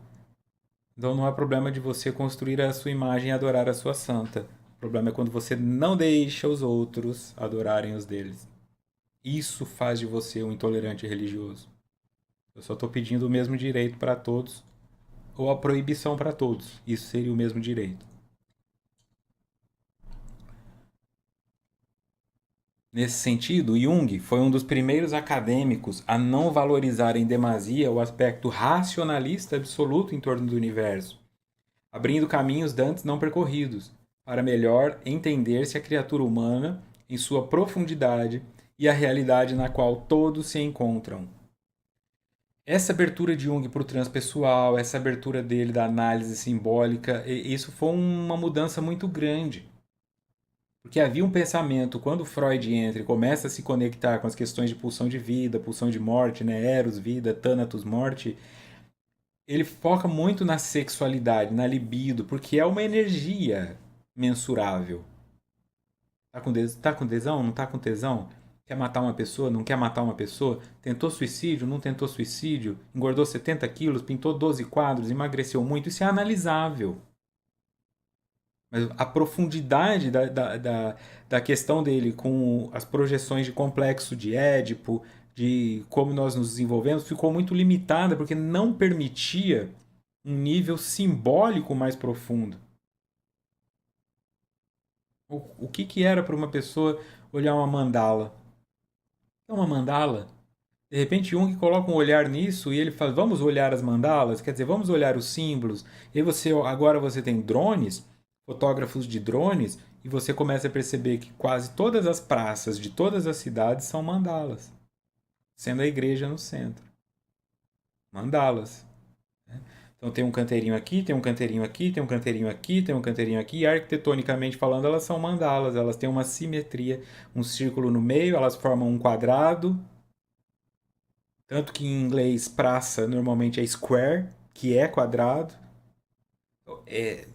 Então não é problema de você construir a sua imagem e adorar a sua santa. O problema é quando você não deixa os outros adorarem os deles. Isso faz de você um intolerante religioso. Eu só estou pedindo o mesmo direito para todos, ou a proibição para todos. Isso seria o mesmo direito. Nesse sentido, Jung foi um dos primeiros acadêmicos a não valorizar em demasia o aspecto racionalista absoluto em torno do universo, abrindo caminhos dantes não percorridos, para melhor entender-se a criatura humana em sua profundidade e a realidade na qual todos se encontram. Essa abertura de Jung para o transpessoal, essa abertura dele da análise simbólica, isso foi uma mudança muito grande. Porque havia um pensamento, quando Freud entra e começa a se conectar com as questões de pulsão de vida, pulsão de morte, né? Eros, vida, Thanatos, morte, ele foca muito na sexualidade, na libido, porque é uma energia mensurável. Tá com tesão? Não tá com tesão? Quer matar uma pessoa? Não quer matar uma pessoa? Tentou suicídio? Não tentou suicídio? Engordou 70 quilos? Pintou 12 quadros? Emagreceu muito? Isso é analisável. Mas a profundidade da questão dele com as projeções de complexo de Édipo, de como nós nos desenvolvemos, ficou muito limitada porque não permitia um nível simbólico mais profundo. O que era para uma pessoa olhar uma mandala? É uma mandala? De repente, Jung coloca um olhar nisso e ele fala: vamos olhar as mandalas, quer dizer, vamos olhar os símbolos. E você, agora você tem drones, fotógrafos de drones, e você começa a perceber que quase todas as praças de todas as cidades são mandalas, sendo a igreja no centro. Mandalas. Então tem um canteirinho aqui, tem um canteirinho aqui, tem um canteirinho aqui, tem um canteirinho aqui, e arquitetonicamente falando, elas são mandalas, elas têm uma simetria, um círculo no meio, elas formam um quadrado. Tanto que em inglês praça normalmente é square, que é quadrado.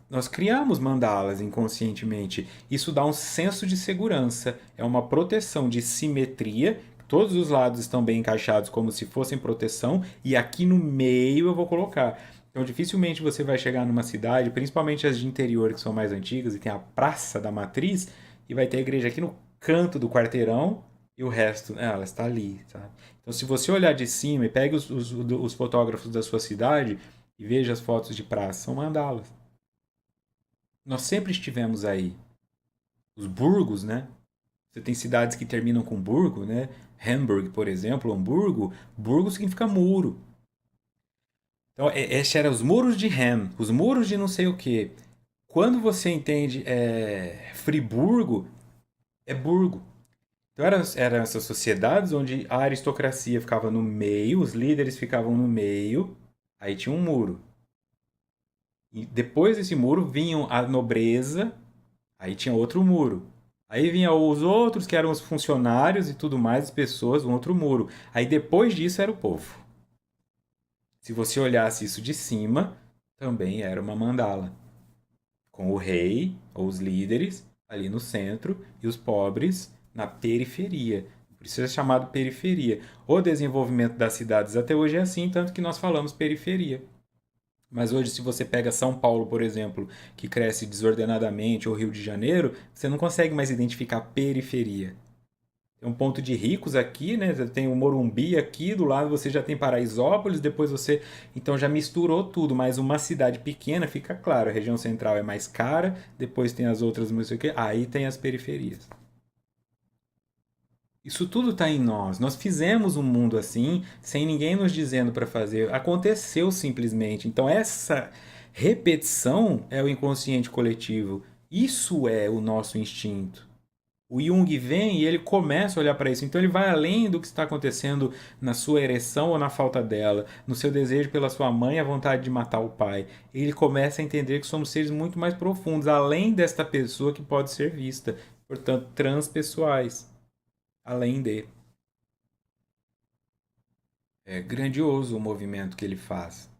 Nós criamos mandalas inconscientemente. Isso dá um senso de segurança, é uma proteção de simetria, Todos os lados estão bem encaixados como se fossem proteção e aqui no meio eu vou colocar. Então dificilmente você vai chegar numa cidade, principalmente as de interior que são mais antigas e tem a Praça da Matriz e vai ter a igreja aqui no canto do quarteirão e o resto, ela está ali, sabe? Então se você olhar de cima e pegue os fotógrafos da sua cidade e veja as fotos de praça, são mandalas. Nós sempre estivemos aí. Os burgos, né? Você tem cidades que terminam com burgo, né? Hamburg, por exemplo, Hamburgo. Burgo significa muro. Então, esses eram os muros de Ham, os muros de não sei o quê. Quando você entende Friburgo, é burgo. Então, eram essas sociedades onde a aristocracia ficava no meio, os líderes ficavam no meio, aí tinha um muro. E depois desse muro vinham a nobreza, aí tinha outro muro. Aí vinham os outros que eram os funcionários e tudo mais, as pessoas, um outro muro. Aí depois disso era o povo. Se você olhasse isso de cima, também era uma mandala. Com o rei, ou os líderes, ali no centro, e os pobres na periferia. Por isso é chamado periferia. O desenvolvimento das cidades até hoje é assim, tanto que nós falamos periferia. Mas hoje, se você pega São Paulo, por exemplo, que cresce desordenadamente, ou Rio de Janeiro, você não consegue mais identificar periferia. Tem um ponto de ricos aqui, né? Você tem o Morumbi aqui, do lado você já tem Paraisópolis, depois você. Então já misturou tudo, mas uma cidade pequena fica claro, a região central é mais cara, depois tem as outras, não sei o quê, aí tem as periferias. Isso tudo está em nós. Nós fizemos um mundo assim, sem ninguém nos dizendo para fazer. Aconteceu simplesmente. Então, essa repetição é o inconsciente coletivo. Isso é o nosso instinto. O Jung vem e ele começa a olhar para isso. Então, ele vai além do que está acontecendo na sua ereção ou na falta dela, no seu desejo pela sua mãe, a vontade de matar o pai. Ele começa a entender que somos seres muito mais profundos, além desta pessoa que pode ser vista. Portanto, transpessoais. Além de. É grandioso o movimento que ele faz.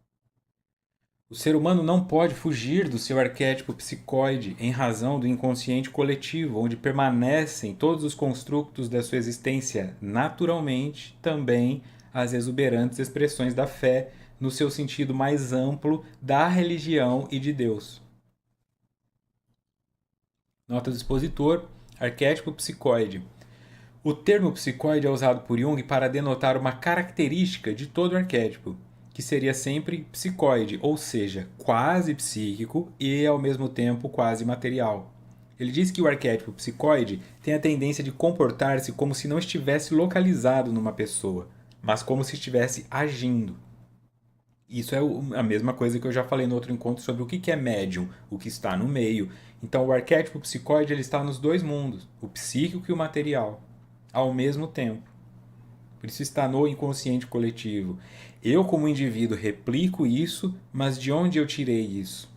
O ser humano não pode fugir do seu arquétipo psicoide em razão do inconsciente coletivo, onde permanecem todos os construtos da sua existência, naturalmente também as exuberantes expressões da fé, no seu sentido mais amplo da religião e de Deus. Nota do expositor: arquétipo psicoide. O termo psicoide é usado por Jung para denotar uma característica de todo arquétipo, que seria sempre psicoide, ou seja, quase psíquico e ao mesmo tempo quase material. Ele diz que o arquétipo psicoide tem a tendência de comportar-se como se não estivesse localizado numa pessoa, mas como se estivesse agindo. Isso é a mesma coisa que eu já falei no outro encontro sobre o que é médium, o que está no meio. Então o arquétipo psicoide ele está nos dois mundos, o psíquico e o material, ao mesmo tempo. Por isso está no inconsciente coletivo. Eu, como indivíduo, replico isso, mas de onde eu tirei isso?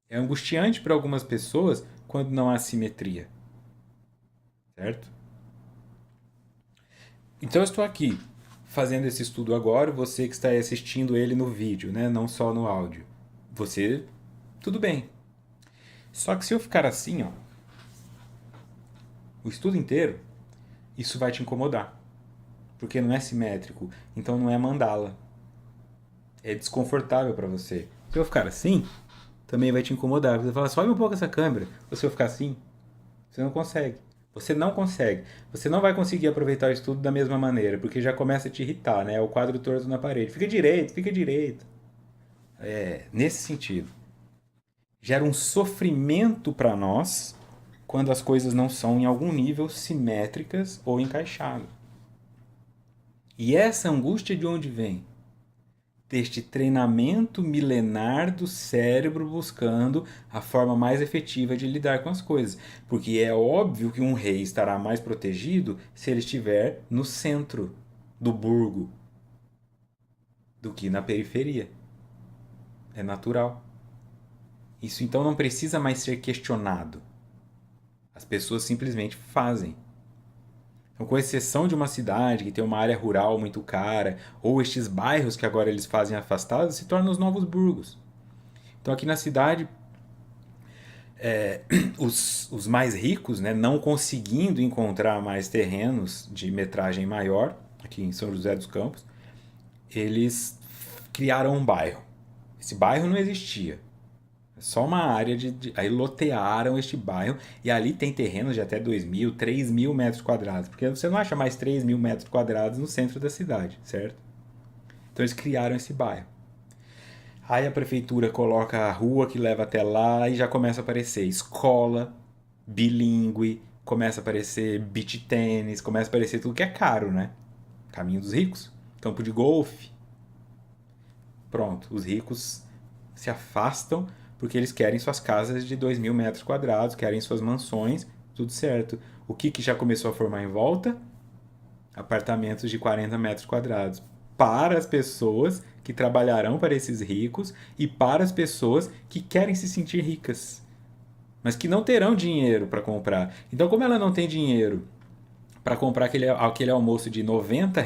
É angustiante para algumas pessoas quando não há simetria. Certo? Então eu estou aqui fazendo esse estudo agora, você que está assistindo ele no vídeo, né? Não só no áudio. Você, tudo bem. Só que se eu ficar assim, ó, o estudo inteiro, isso vai te incomodar. Porque não é simétrico, então não é mandala. É desconfortável para você. Se eu ficar assim, também vai te incomodar. Você fala, sobe um pouco essa câmera. Ou se eu ficar assim, você não consegue. Você não consegue. Você não vai conseguir aproveitar o estudo da mesma maneira, porque já começa a te irritar, né? É o quadro torto na parede. Fica direito, fica direito. É, nesse sentido. Gera um sofrimento para nós quando as coisas não são em algum nível simétricas ou encaixadas. E essa angústia de onde vem? Deste treinamento milenar do cérebro buscando a forma mais efetiva de lidar com as coisas. Porque é óbvio que um rei estará mais protegido se ele estiver no centro do burgo do que na periferia. É natural. Isso então não precisa mais ser questionado. As pessoas simplesmente fazem. Então, com exceção de uma cidade que tem uma área rural muito cara, ou estes bairros que agora eles fazem afastados, se tornam os novos burgos. Então, aqui na cidade, Os mais ricos, né, não conseguindo encontrar mais terrenos de metragem maior, aqui em São José dos Campos, eles criaram um bairro. Esse bairro não existia. É só uma área aí lotearam este bairro e ali tem terrenos de até 2.000, 3.000 metros quadrados. Porque você não acha mais 3.000 metros quadrados no centro da cidade, certo? Então eles criaram esse bairro. Aí a prefeitura coloca a rua que leva até lá e já começa a aparecer escola, bilíngue, começa a aparecer beach tênis, começa a aparecer tudo que é caro, né? Caminho dos ricos, campo de golfe. Pronto, os ricos se afastam porque eles querem suas casas de 2.000 metros quadrados, querem suas mansões, tudo certo. O que já começou a formar em volta? Apartamentos de 40 metros quadrados para as pessoas que trabalharão para esses ricos e para as pessoas que querem se sentir ricas, mas que não terão dinheiro para comprar. Então, como ela não tem dinheiro para comprar aquele almoço de R$ 90,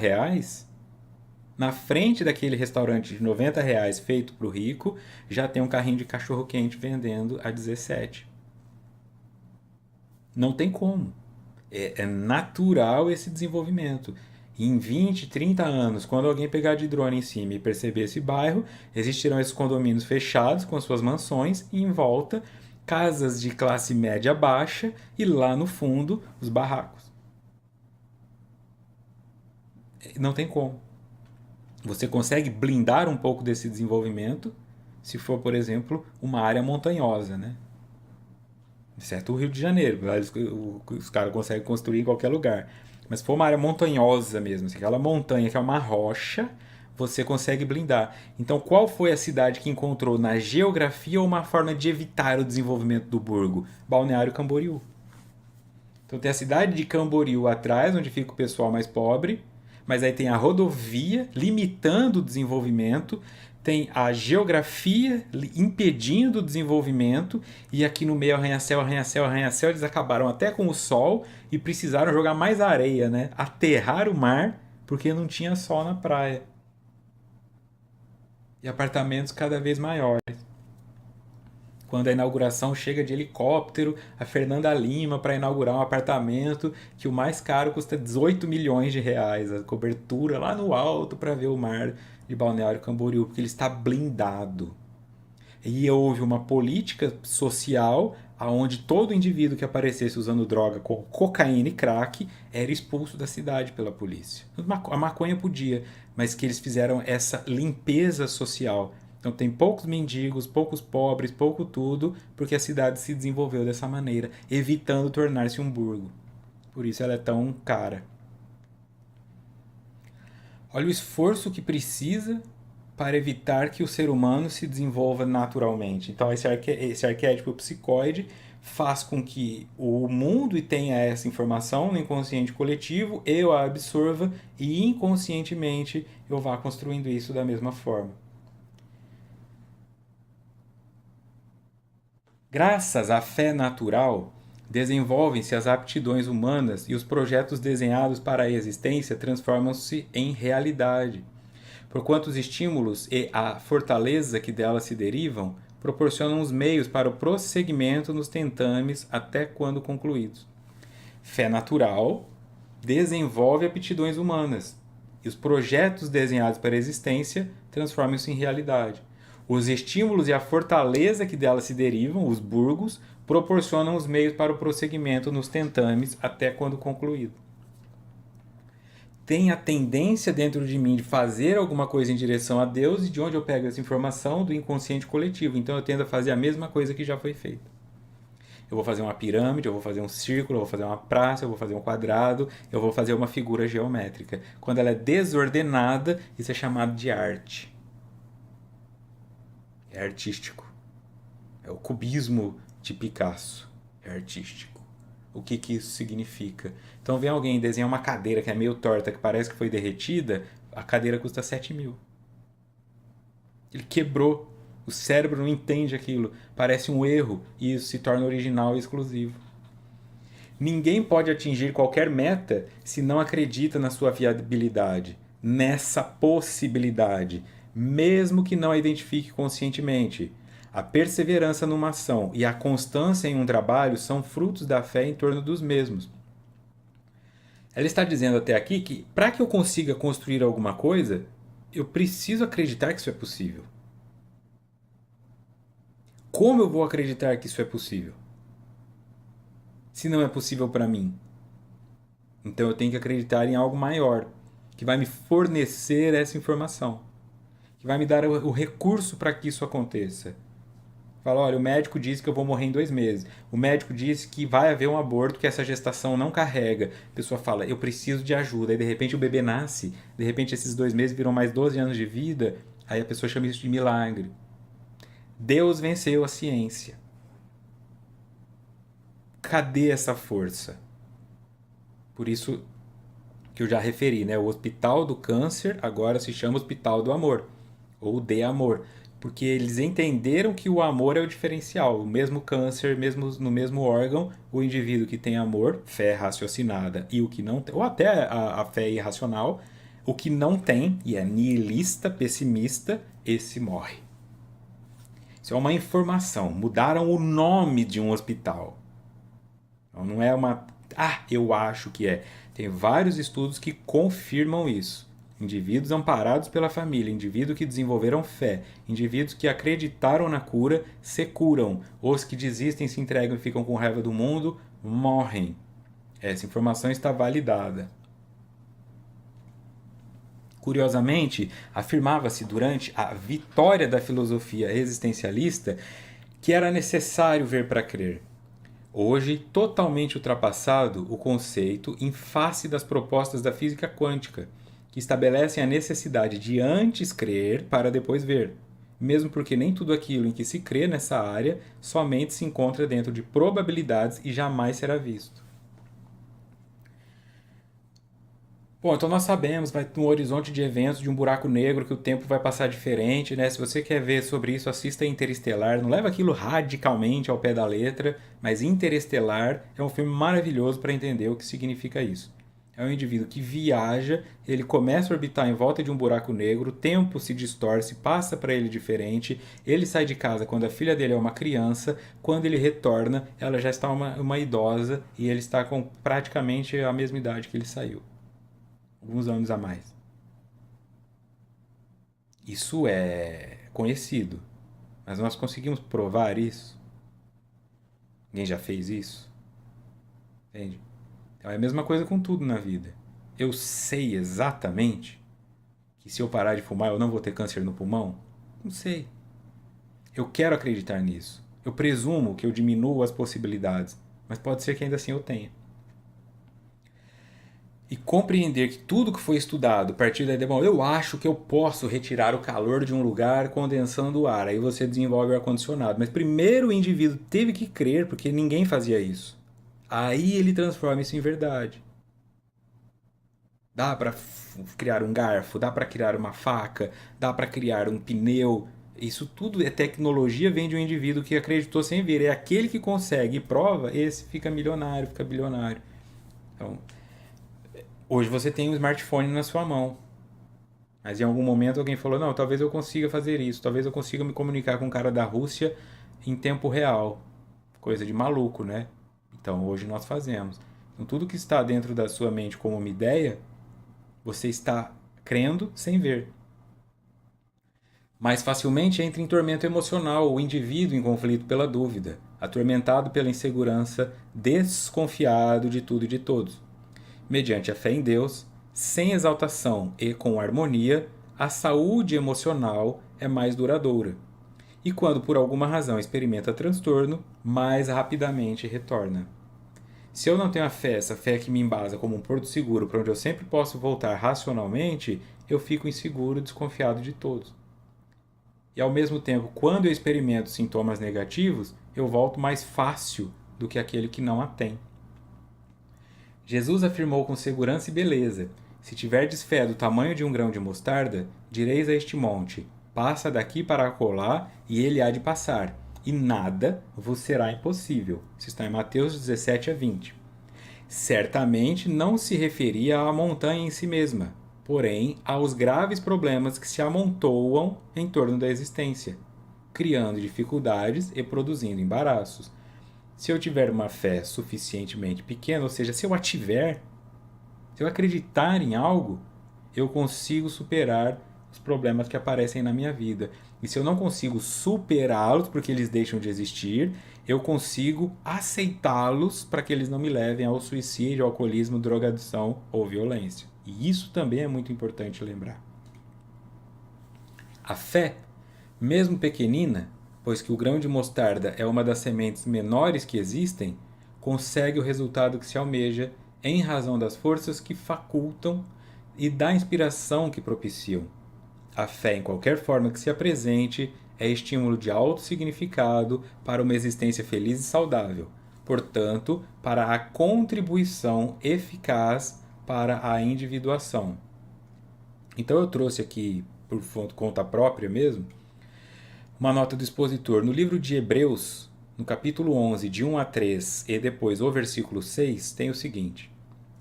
na frente daquele restaurante de R$ 90 feito para o rico, já tem um carrinho de cachorro-quente vendendo a 17. Não tem como. É natural esse desenvolvimento. Em 20, 30 anos, quando alguém pegar de drone em cima e perceber esse bairro, existirão esses condomínios fechados com suas mansões e em volta casas de classe média baixa e lá no fundo os barracos. Não tem como. Você consegue blindar um pouco desse desenvolvimento se for, por exemplo, uma área montanhosa, né? Exceto o Rio de Janeiro, os caras conseguem construir em qualquer lugar. Mas se for uma área montanhosa mesmo, assim, aquela montanha que é uma rocha, você consegue blindar. Então, qual foi a cidade que encontrou na geografia uma forma de evitar o desenvolvimento do burgo? Balneário Camboriú. Então, tem a cidade de Camboriú atrás, onde fica o pessoal mais pobre, mas aí tem a rodovia limitando o desenvolvimento, tem a geografia impedindo o desenvolvimento, e aqui no meio arranha-céu, arranha-céu, arranha-céu, eles acabaram até com o sol e precisaram jogar mais areia, né? Aterrar o mar, porque não tinha sol na praia. E apartamentos cada vez maiores. Quando a inauguração chega de helicóptero, a Fernanda Lima para inaugurar um apartamento que o mais caro custa 18 milhões de reais, a cobertura lá no alto para ver o mar de Balneário Camboriú, porque ele está blindado. E houve uma política social onde todo indivíduo que aparecesse usando droga como cocaína e crack era expulso da cidade pela polícia. A maconha podia, mas que eles fizeram essa limpeza social. Então tem poucos mendigos, poucos pobres, pouco tudo, porque a cidade se desenvolveu dessa maneira, evitando tornar-se um burgo. Por isso ela é tão cara. Olha o esforço que precisa para evitar que o ser humano se desenvolva naturalmente. Então, esse arquétipo psicoide faz com que o mundo tenha essa informação no inconsciente coletivo, eu a absorva e inconscientemente eu vá construindo isso da mesma forma. Graças à fé natural, desenvolvem-se as aptidões humanas e os projetos desenhados para a existência transformam-se em realidade, porquanto os estímulos e a fortaleza que delas se derivam proporcionam os meios para o prosseguimento nos tentames até quando concluídos. Fé natural desenvolve aptidões humanas e os projetos desenhados para a existência transformam-se em realidade. Os estímulos e a fortaleza que delas se derivam, os burgos, proporcionam os meios para o prosseguimento nos tentames até quando concluído. Tem a tendência dentro de mim de fazer alguma coisa em direção a Deus, e de onde eu pego essa informação? Do inconsciente coletivo. Então eu tendo a fazer a mesma coisa que já foi feita. Eu vou fazer uma pirâmide, eu vou fazer um círculo, eu vou fazer uma praça, eu vou fazer um quadrado, eu vou fazer uma figura geométrica. Quando ela é desordenada, isso é chamado de arte. É artístico. É o cubismo de Picasso. É artístico. O que isso significa? Então vem alguém desenhar uma cadeira que é meio torta, que parece que foi derretida, a cadeira custa 7 mil. Ele quebrou. O cérebro não entende aquilo. Parece um erro e isso se torna original e exclusivo. Ninguém pode atingir qualquer meta se não acredita na sua viabilidade, nessa possibilidade, mesmo que não a identifique conscientemente. A perseverança numa ação e a constância em um trabalho são frutos da fé em torno dos mesmos. Ela está dizendo até aqui que para que eu consiga construir alguma coisa, eu preciso acreditar que isso é possível. Como eu vou acreditar que isso é possível? Se não é possível para mim. Então eu tenho que acreditar em algo maior, que vai me fornecer essa informação, que vai me dar o recurso para que isso aconteça. Fala, olha, o médico disse que eu vou morrer em 2 meses. O médico disse que vai haver um aborto, que essa gestação não carrega. A pessoa fala, eu preciso de ajuda. Aí de repente o bebê nasce, de repente esses 2 meses viram mais 12 anos de vida. Aí a pessoa chama isso de milagre. Deus venceu a ciência. Cadê essa força? Por isso que eu já referi, né? O Hospital do Câncer agora se chama Hospital do Amor, ou de Amor, porque eles entenderam que o amor é o diferencial. O mesmo câncer, mesmo no mesmo órgão, o indivíduo que tem amor, fé raciocinada, e o que não tem, ou até a fé irracional, o que não tem, e é nihilista, pessimista, esse morre. Isso é uma informação. Mudaram o nome de um hospital. Então, não é uma... Ah, eu acho que é. Tem vários estudos que confirmam isso. Indivíduos amparados pela família, indivíduos que desenvolveram fé, indivíduos que acreditaram na cura, se curam. Os que desistem, se entregam e ficam com raiva do mundo, morrem. Essa informação está validada. Curiosamente, afirmava-se durante a vitória da filosofia existencialista que era necessário ver para crer. Hoje, totalmente ultrapassado o conceito em face das propostas da física quântica, que estabelecem a necessidade de antes crer para depois ver, mesmo porque nem tudo aquilo em que se crê nessa área somente se encontra dentro de probabilidades e jamais será visto. Bom, então nós sabemos, vai ter um horizonte de eventos de um buraco negro que o tempo vai passar diferente, né? Se você quer ver sobre isso, assista Interestelar. Não leva aquilo radicalmente ao pé da letra, mas Interestelar é um filme maravilhoso para entender o que significa isso. É um indivíduo que viaja, ele começa a orbitar em volta de um buraco negro, o tempo se distorce, passa para ele diferente, ele sai de casa quando a filha dele é uma criança, quando ele retorna, ela já está uma idosa e ele está com praticamente a mesma idade que ele saiu. Alguns anos a mais. Isso é conhecido, mas nós conseguimos provar isso? Ninguém já fez isso? Entende? Então é a mesma coisa com tudo na vida. Eu sei exatamente que se eu parar de fumar eu não vou ter câncer no pulmão? Não sei. Eu quero acreditar nisso. Eu presumo que eu diminuo as possibilidades, mas pode ser que ainda assim eu tenha. E compreender que tudo que foi estudado a partir da ideia, bom, eu acho que eu posso retirar o calor de um lugar condensando o ar, aí você desenvolve o ar-condicionado. Mas primeiro o indivíduo teve que crer, porque ninguém fazia isso. Aí ele transforma isso em verdade. Dá para criar um garfo, dá para criar uma faca, dá para criar um pneu. Isso tudo é tecnologia, vem de um indivíduo que acreditou sem ver. É aquele que consegue e prova, esse fica milionário, fica bilionário. Então, hoje você tem um smartphone na sua mão. Mas em algum momento alguém falou, não, talvez eu consiga fazer isso. Talvez eu consiga me comunicar com um cara da Rússia em tempo real. Coisa de maluco, né? Então hoje nós fazemos. Então tudo que está dentro da sua mente como uma ideia, você está crendo sem ver. Mais facilmente entra em tormento emocional o indivíduo em conflito pela dúvida, atormentado pela insegurança, desconfiado de tudo e de todos. Mediante a fé em Deus, sem exaltação e com harmonia, a saúde emocional é mais duradoura. E quando por alguma razão experimenta transtorno, mais rapidamente retorna. Se eu não tenho a fé, essa fé que me embasa como um porto seguro para onde eu sempre posso voltar racionalmente, eu fico inseguro, desconfiado de todos. E ao mesmo tempo, quando eu experimento sintomas negativos, eu volto mais fácil do que aquele que não a tem. Jesus afirmou com segurança e beleza: se tiverdes fé do tamanho de um grão de mostarda, direis a este monte: passa daqui para acolá, e ele há de passar, e nada vos será impossível. Isso está em Mateus 17-20. Certamente não se referia à montanha em si mesma, porém aos graves problemas que se amontoam em torno da existência. criando dificuldades e produzindo embaraços. Se eu tiver uma fé suficientemente pequena, ou seja, se eu acreditar em algo, eu consigo superar os problemas que aparecem na minha vida. E se eu não consigo superá-los porque eles deixam de existir, eu consigo aceitá-los para que eles não me levem ao suicídio, ao alcoolismo, drogadição ou violência. E isso também é muito importante lembrar. A fé, mesmo pequenina, pois que o grão de mostarda é uma das sementes menores que existem, consegue o resultado que se almeja em razão das forças que facultam e da inspiração que propiciam. A fé, em qualquer forma que se apresente, é estímulo de alto significado para uma existência feliz e saudável, portanto, para a contribuição eficaz para a individuação. Então eu trouxe aqui, por conta própria mesmo, uma nota do expositor. No livro de Hebreus, no capítulo 11, de 1 a 3, e depois o versículo 6, tem o seguinte: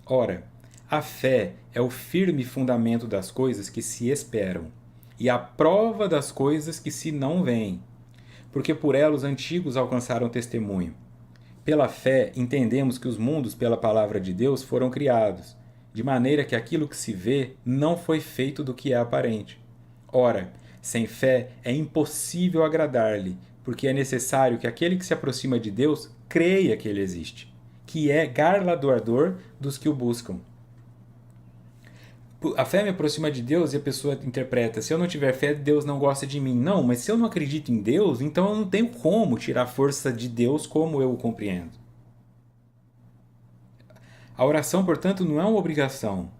Ora, a fé é o firme fundamento das coisas que se esperam, e a prova das coisas que se não veem, porque por ela os antigos alcançaram testemunho. Pela fé, entendemos que os mundos, pela palavra de Deus, foram criados, de maneira que aquilo que se vê não foi feito do que é aparente. Ora, sem fé é impossível agradar-lhe, porque é necessário que aquele que se aproxima de Deus creia que ele existe, que é galardoador dos que o buscam. A fé me aproxima de Deus e a pessoa interpreta: se eu não tiver fé, Deus não gosta de mim. Não, mas se eu não acredito em Deus, então eu não tenho como tirar a força de Deus como eu o compreendo. A oração, portanto, não é uma obrigação.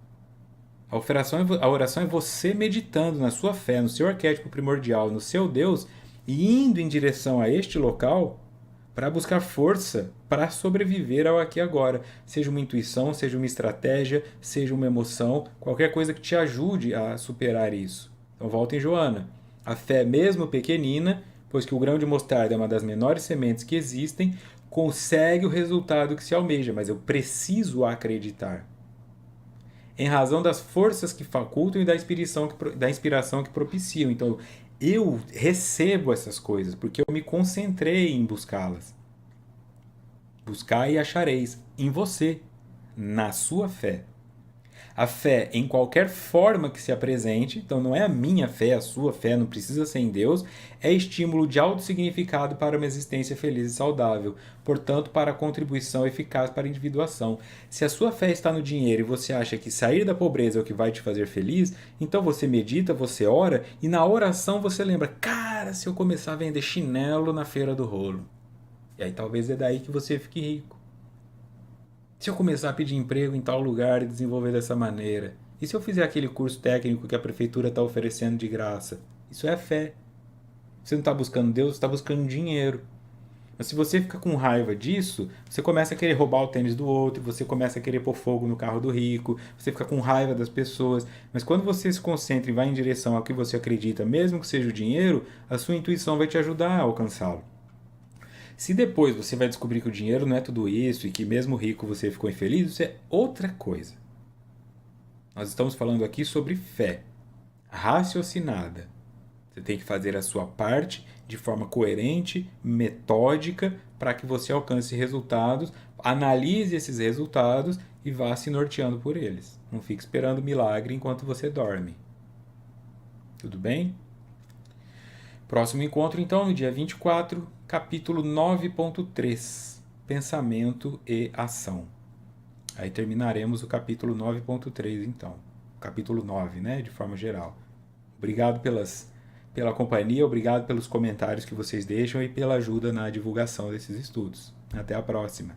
A oração é você meditando na sua fé, no seu arquétipo primordial, no seu Deus, e indo em direção a este local para buscar força para sobreviver ao aqui e agora. Seja uma intuição, seja uma estratégia, seja uma emoção, qualquer coisa que te ajude a superar isso. Então volta em Joana. A fé, mesmo pequenina, pois que o grão de mostarda é uma das menores sementes que existem, consegue o resultado que se almeja, mas eu preciso acreditar. Em razão das forças que facultam e da inspiração que propiciam. Então, eu recebo essas coisas porque eu me concentrei em buscá-las. Buscai e achareis em você, na sua fé. A fé, em qualquer forma que se apresente, então não é a minha fé, a sua fé, não precisa ser em Deus, é estímulo de alto significado para uma existência feliz e saudável, portanto, para a contribuição eficaz para a individuação. Se a sua fé está no dinheiro e você acha que sair da pobreza é o que vai te fazer feliz, então você medita, você ora e na oração você lembra: cara, se eu começar a vender chinelo na feira do rolo. E aí talvez é daí que você fique rico. Se eu começar a pedir emprego em tal lugar e desenvolver dessa maneira? E se eu fizer aquele curso técnico que a prefeitura está oferecendo de graça? Isso é fé. Você não está buscando Deus, você está buscando dinheiro. Mas se você fica com raiva disso, você começa a querer roubar o tênis do outro, você começa a querer pôr fogo no carro do rico, você fica com raiva das pessoas. Mas quando você se concentra e vai em direção ao que você acredita, mesmo que seja o dinheiro, a sua intuição vai te ajudar a alcançá-lo. Se depois você vai descobrir que o dinheiro não é tudo isso e que mesmo rico você ficou infeliz, isso é outra coisa. Nós estamos falando aqui sobre fé raciocinada. Você tem que fazer a sua parte de forma coerente, metódica, para que você alcance resultados, analise esses resultados e vá se norteando por eles. Não fique esperando milagre enquanto você dorme. Tudo bem? Próximo encontro, então, no dia 24, capítulo 9.3, Pensamento e Ação. Aí terminaremos o capítulo 9.3, então. Capítulo 9, né, de forma geral. Obrigado pela companhia, obrigado pelos comentários que vocês deixam e pela ajuda na divulgação desses estudos. Até a próxima.